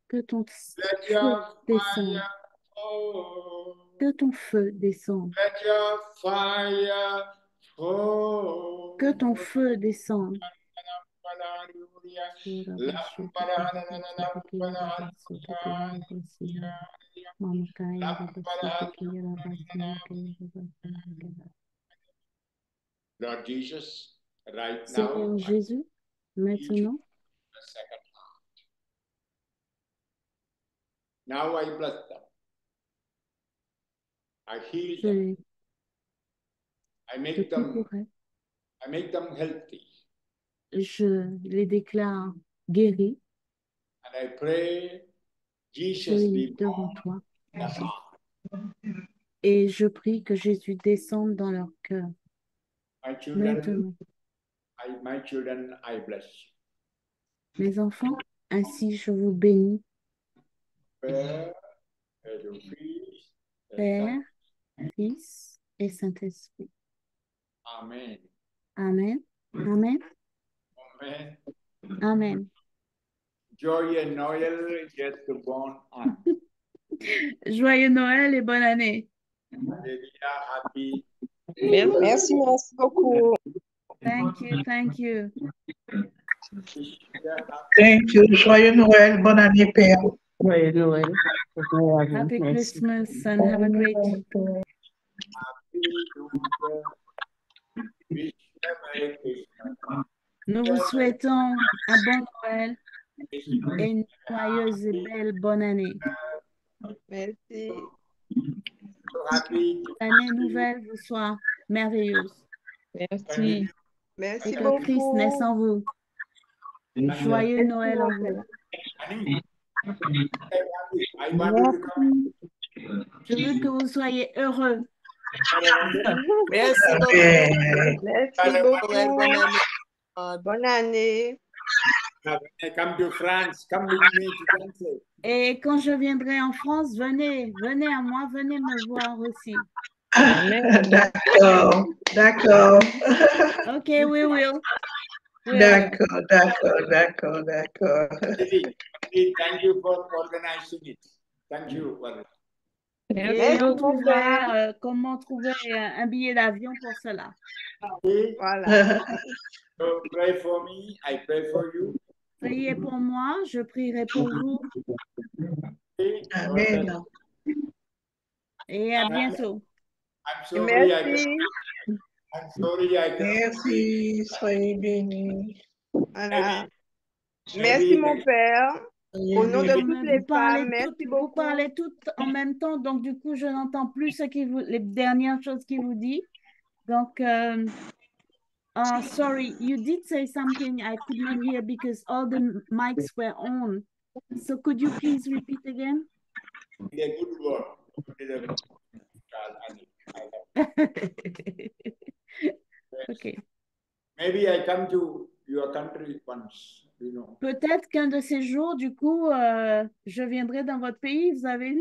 que ton Let feu your descende. fire fall. Que ton feu descende. Let your fire fall. Que ton feu descende. Lord Jesus, right Seigneur now, Jésus, maintenant, the second heart. Now I bless them. I heal them. je I make them pourrais. healthy. Je les déclare guéris. And I pray Je Jesus les be devant born toi. in the heart. Et je prie que Jésus descende dans leur cœur. My children, Maintenant, I bless you. mes enfants, ainsi je vous bénis, Père et le Fils et Père, Fils et Saint-Esprit. Amen. Amen. Amen. Amen. Amen. Joyeux Noël, just born on. Joyeux Noël et bonne année. Hallelujah, happy. Merci beaucoup. Thank you, thank you. Thank you. Joyeux Noël. Bonne année, Père. Joyeux Noël. Happy Christmas and have a great. Nous vous souhaitons un bon Noël et une joyeuse et belle bonne année. Merci. L'année nouvelle vous soit merveilleuse. Merci. Et Merci que Christ naisse beaucoup. en vous. Joyeux Noël en vous. Je veux que vous soyez heureux. Merci beaucoup. Amen. Merci Noël, beaucoup. bonne année. Bonne année. Come to France. Come with me to France. Et quand je viendrai en France, venez à moi, venez me voir aussi. D'accord. D'accord. Ok, we will. D'accord, d'accord, d'accord, d'accord. Thank you for organizing it. Thank you. Et Merci on beaucoup. trouvera comment trouver un billet d'avion pour cela. Voilà. So pray for me. I pray for you. Priez pour moi, je prierai pour vous. Amen. Et à bientôt. I'm sorry. Merci. I'm sorry. I cannot. Merci, soyez bénis. Voilà. Maybe- Merci, mon père. Au nom de Vous toutes les parlez femmes, merci toutes, vous beaucoup. parlez toutes en même temps, donc du coup, je n'entends plus les dernières choses qu'il vous dit. Donc, sorry, you did say something I could not hear because all the mics were on. So could you please repeat again? a good word. Okay. Maybe I come to your country once Peut-être qu'un de ces jours, du coup, je viendrai dans votre pays. Vous avez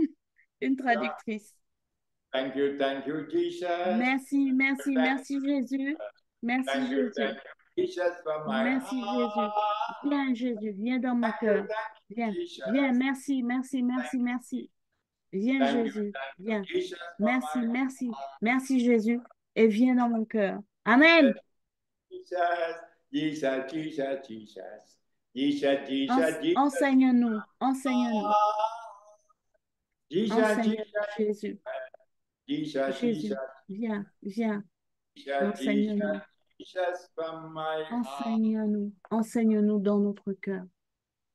une traductrice. Thank you, Jesus. Merci, merci, merci Jésus. Merci Thank you, Jésus. Jesus, for my Merci Jésus. heart. Viens Jésus, viens dans mon cœur. Viens, Jesus. viens, merci, merci, merci, merci. Viens Thank you, Jésus, viens. Jesus, for Merci, my merci, merci Jésus. Et viens dans mon cœur. Amen. Jesus, Jesus, Jesus, Jesus. Jesus, Jesus, Jesus. Enseigne-nous, enseigne-nous, Jesus, enseigne-nous Jesus, Jésus. Jesus, Jésus, Jesus, viens, viens. Jesus, Enseigne-nous, Jesus, from my heart. enseigne-nous, enseigne-nous dans notre cœur.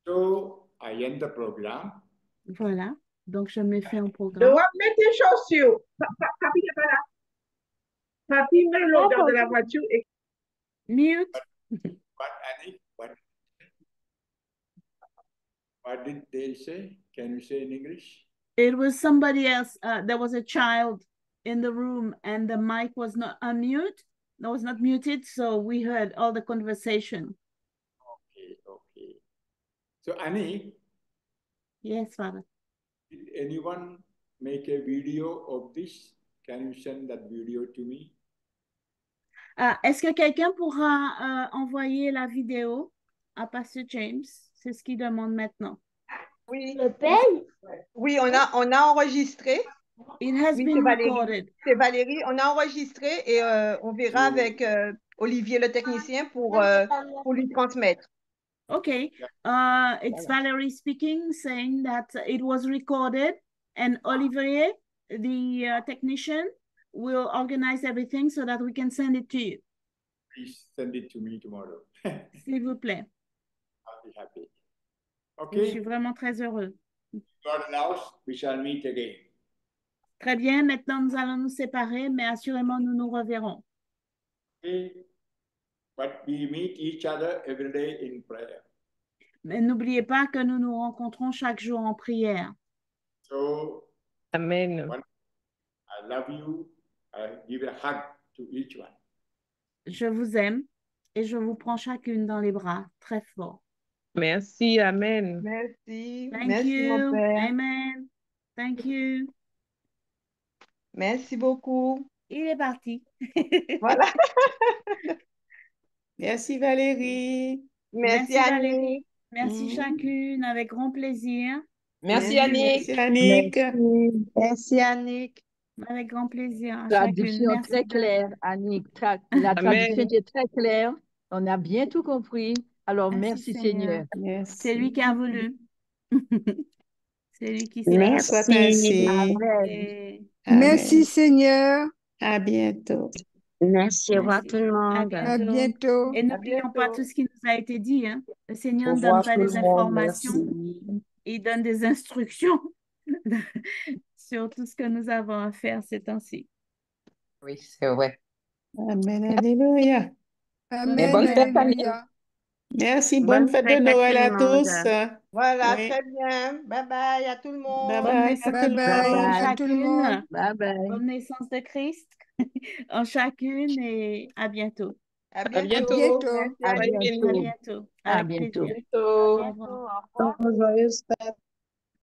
So I end the program. Voilà, donc je mets fin au Je programme. dois mettre tes chaussures. Papi n'est pas là. Papi met l'eau dans la voiture et Mute. What, Annie? What did they say? Can you say in English? It was somebody else. There was a child in the room and the mic was not unmute. No, was not muted. So we heard all the conversation. Okay, okay. So Annie, Yes, Father. did anyone make a video of this? Can you send that video to me? Est-ce que quelqu'un pourra envoyer la vidéo à Pasteur James? C'est ce qu'il demande maintenant. Oui, Le paye? oui, on a enregistré. It has Oui, been c'est Valérie. recorded. C'est Valérie. On a enregistré et on verra avec Olivier, le technicien, pour lui transmettre. Okay. It's Valerie speaking, saying that it was recorded, and Olivier, the technician, will organize everything so that we can send it to you. Please send it to me tomorrow. S'il vous plaît. I'll be happy. Je suis Okay, vraiment très heureux. God allows, we shall meet again. Très bien, maintenant nous allons nous séparer, mais assurément nous nous reverrons. Okay, but we meet each other every day in prayer. Mais n'oubliez pas que nous nous rencontrons chaque jour en prière. So Amen. I love you. I give a hug to each one. Je vous aime et je vous prends chacune dans les bras très fort. Merci, Amen. Merci. Thank Merci, mon you. père. Amen. Thank you. Merci beaucoup. Il est parti. Voilà. Merci Valérie. Merci, Annie. Valérie. Merci chacune, avec grand plaisir. Merci, Annick. Merci Annick. Merci, Annick. Avec grand plaisir à chacune. Traduction Merci très de- claire, Annick. La traduction Amen. était très claire. On a bien tout compris. Alors, merci Seigneur. C'est lui qui a voulu. C'est lui qui sait. Merci. Soit ainsi. Amen. Et Merci Seigneur. À bientôt. Merci, au revoir merci. tout le À monde. bientôt. À bientôt. Et n'oublions pas tout ce qui nous a été dit. Hein. Le Seigneur Au ne donne revoir pas tout des le monde. informations, Merci. il donne des instructions sur tout ce que nous avons à faire ces temps-ci. Oui, c'est vrai. Amen. Alléluia. Amen. bonne fête, Alléluia. Merci. Bonne fête de à Noël à tout le monde. tous. Voilà, Oui. très bien. Bye bye à tout le monde. Bye Bonne bye. naissance Bye bye en à tout le chacune. monde. Bye bye. Bonne naissance de Christ en chacune et à bientôt. À À bientôt. bientôt. Merci, À Annie. À bientôt. bientôt. À Avec bientôt. plaisir. Bientôt. Au revoir. Au revoir. Joyeuse fête.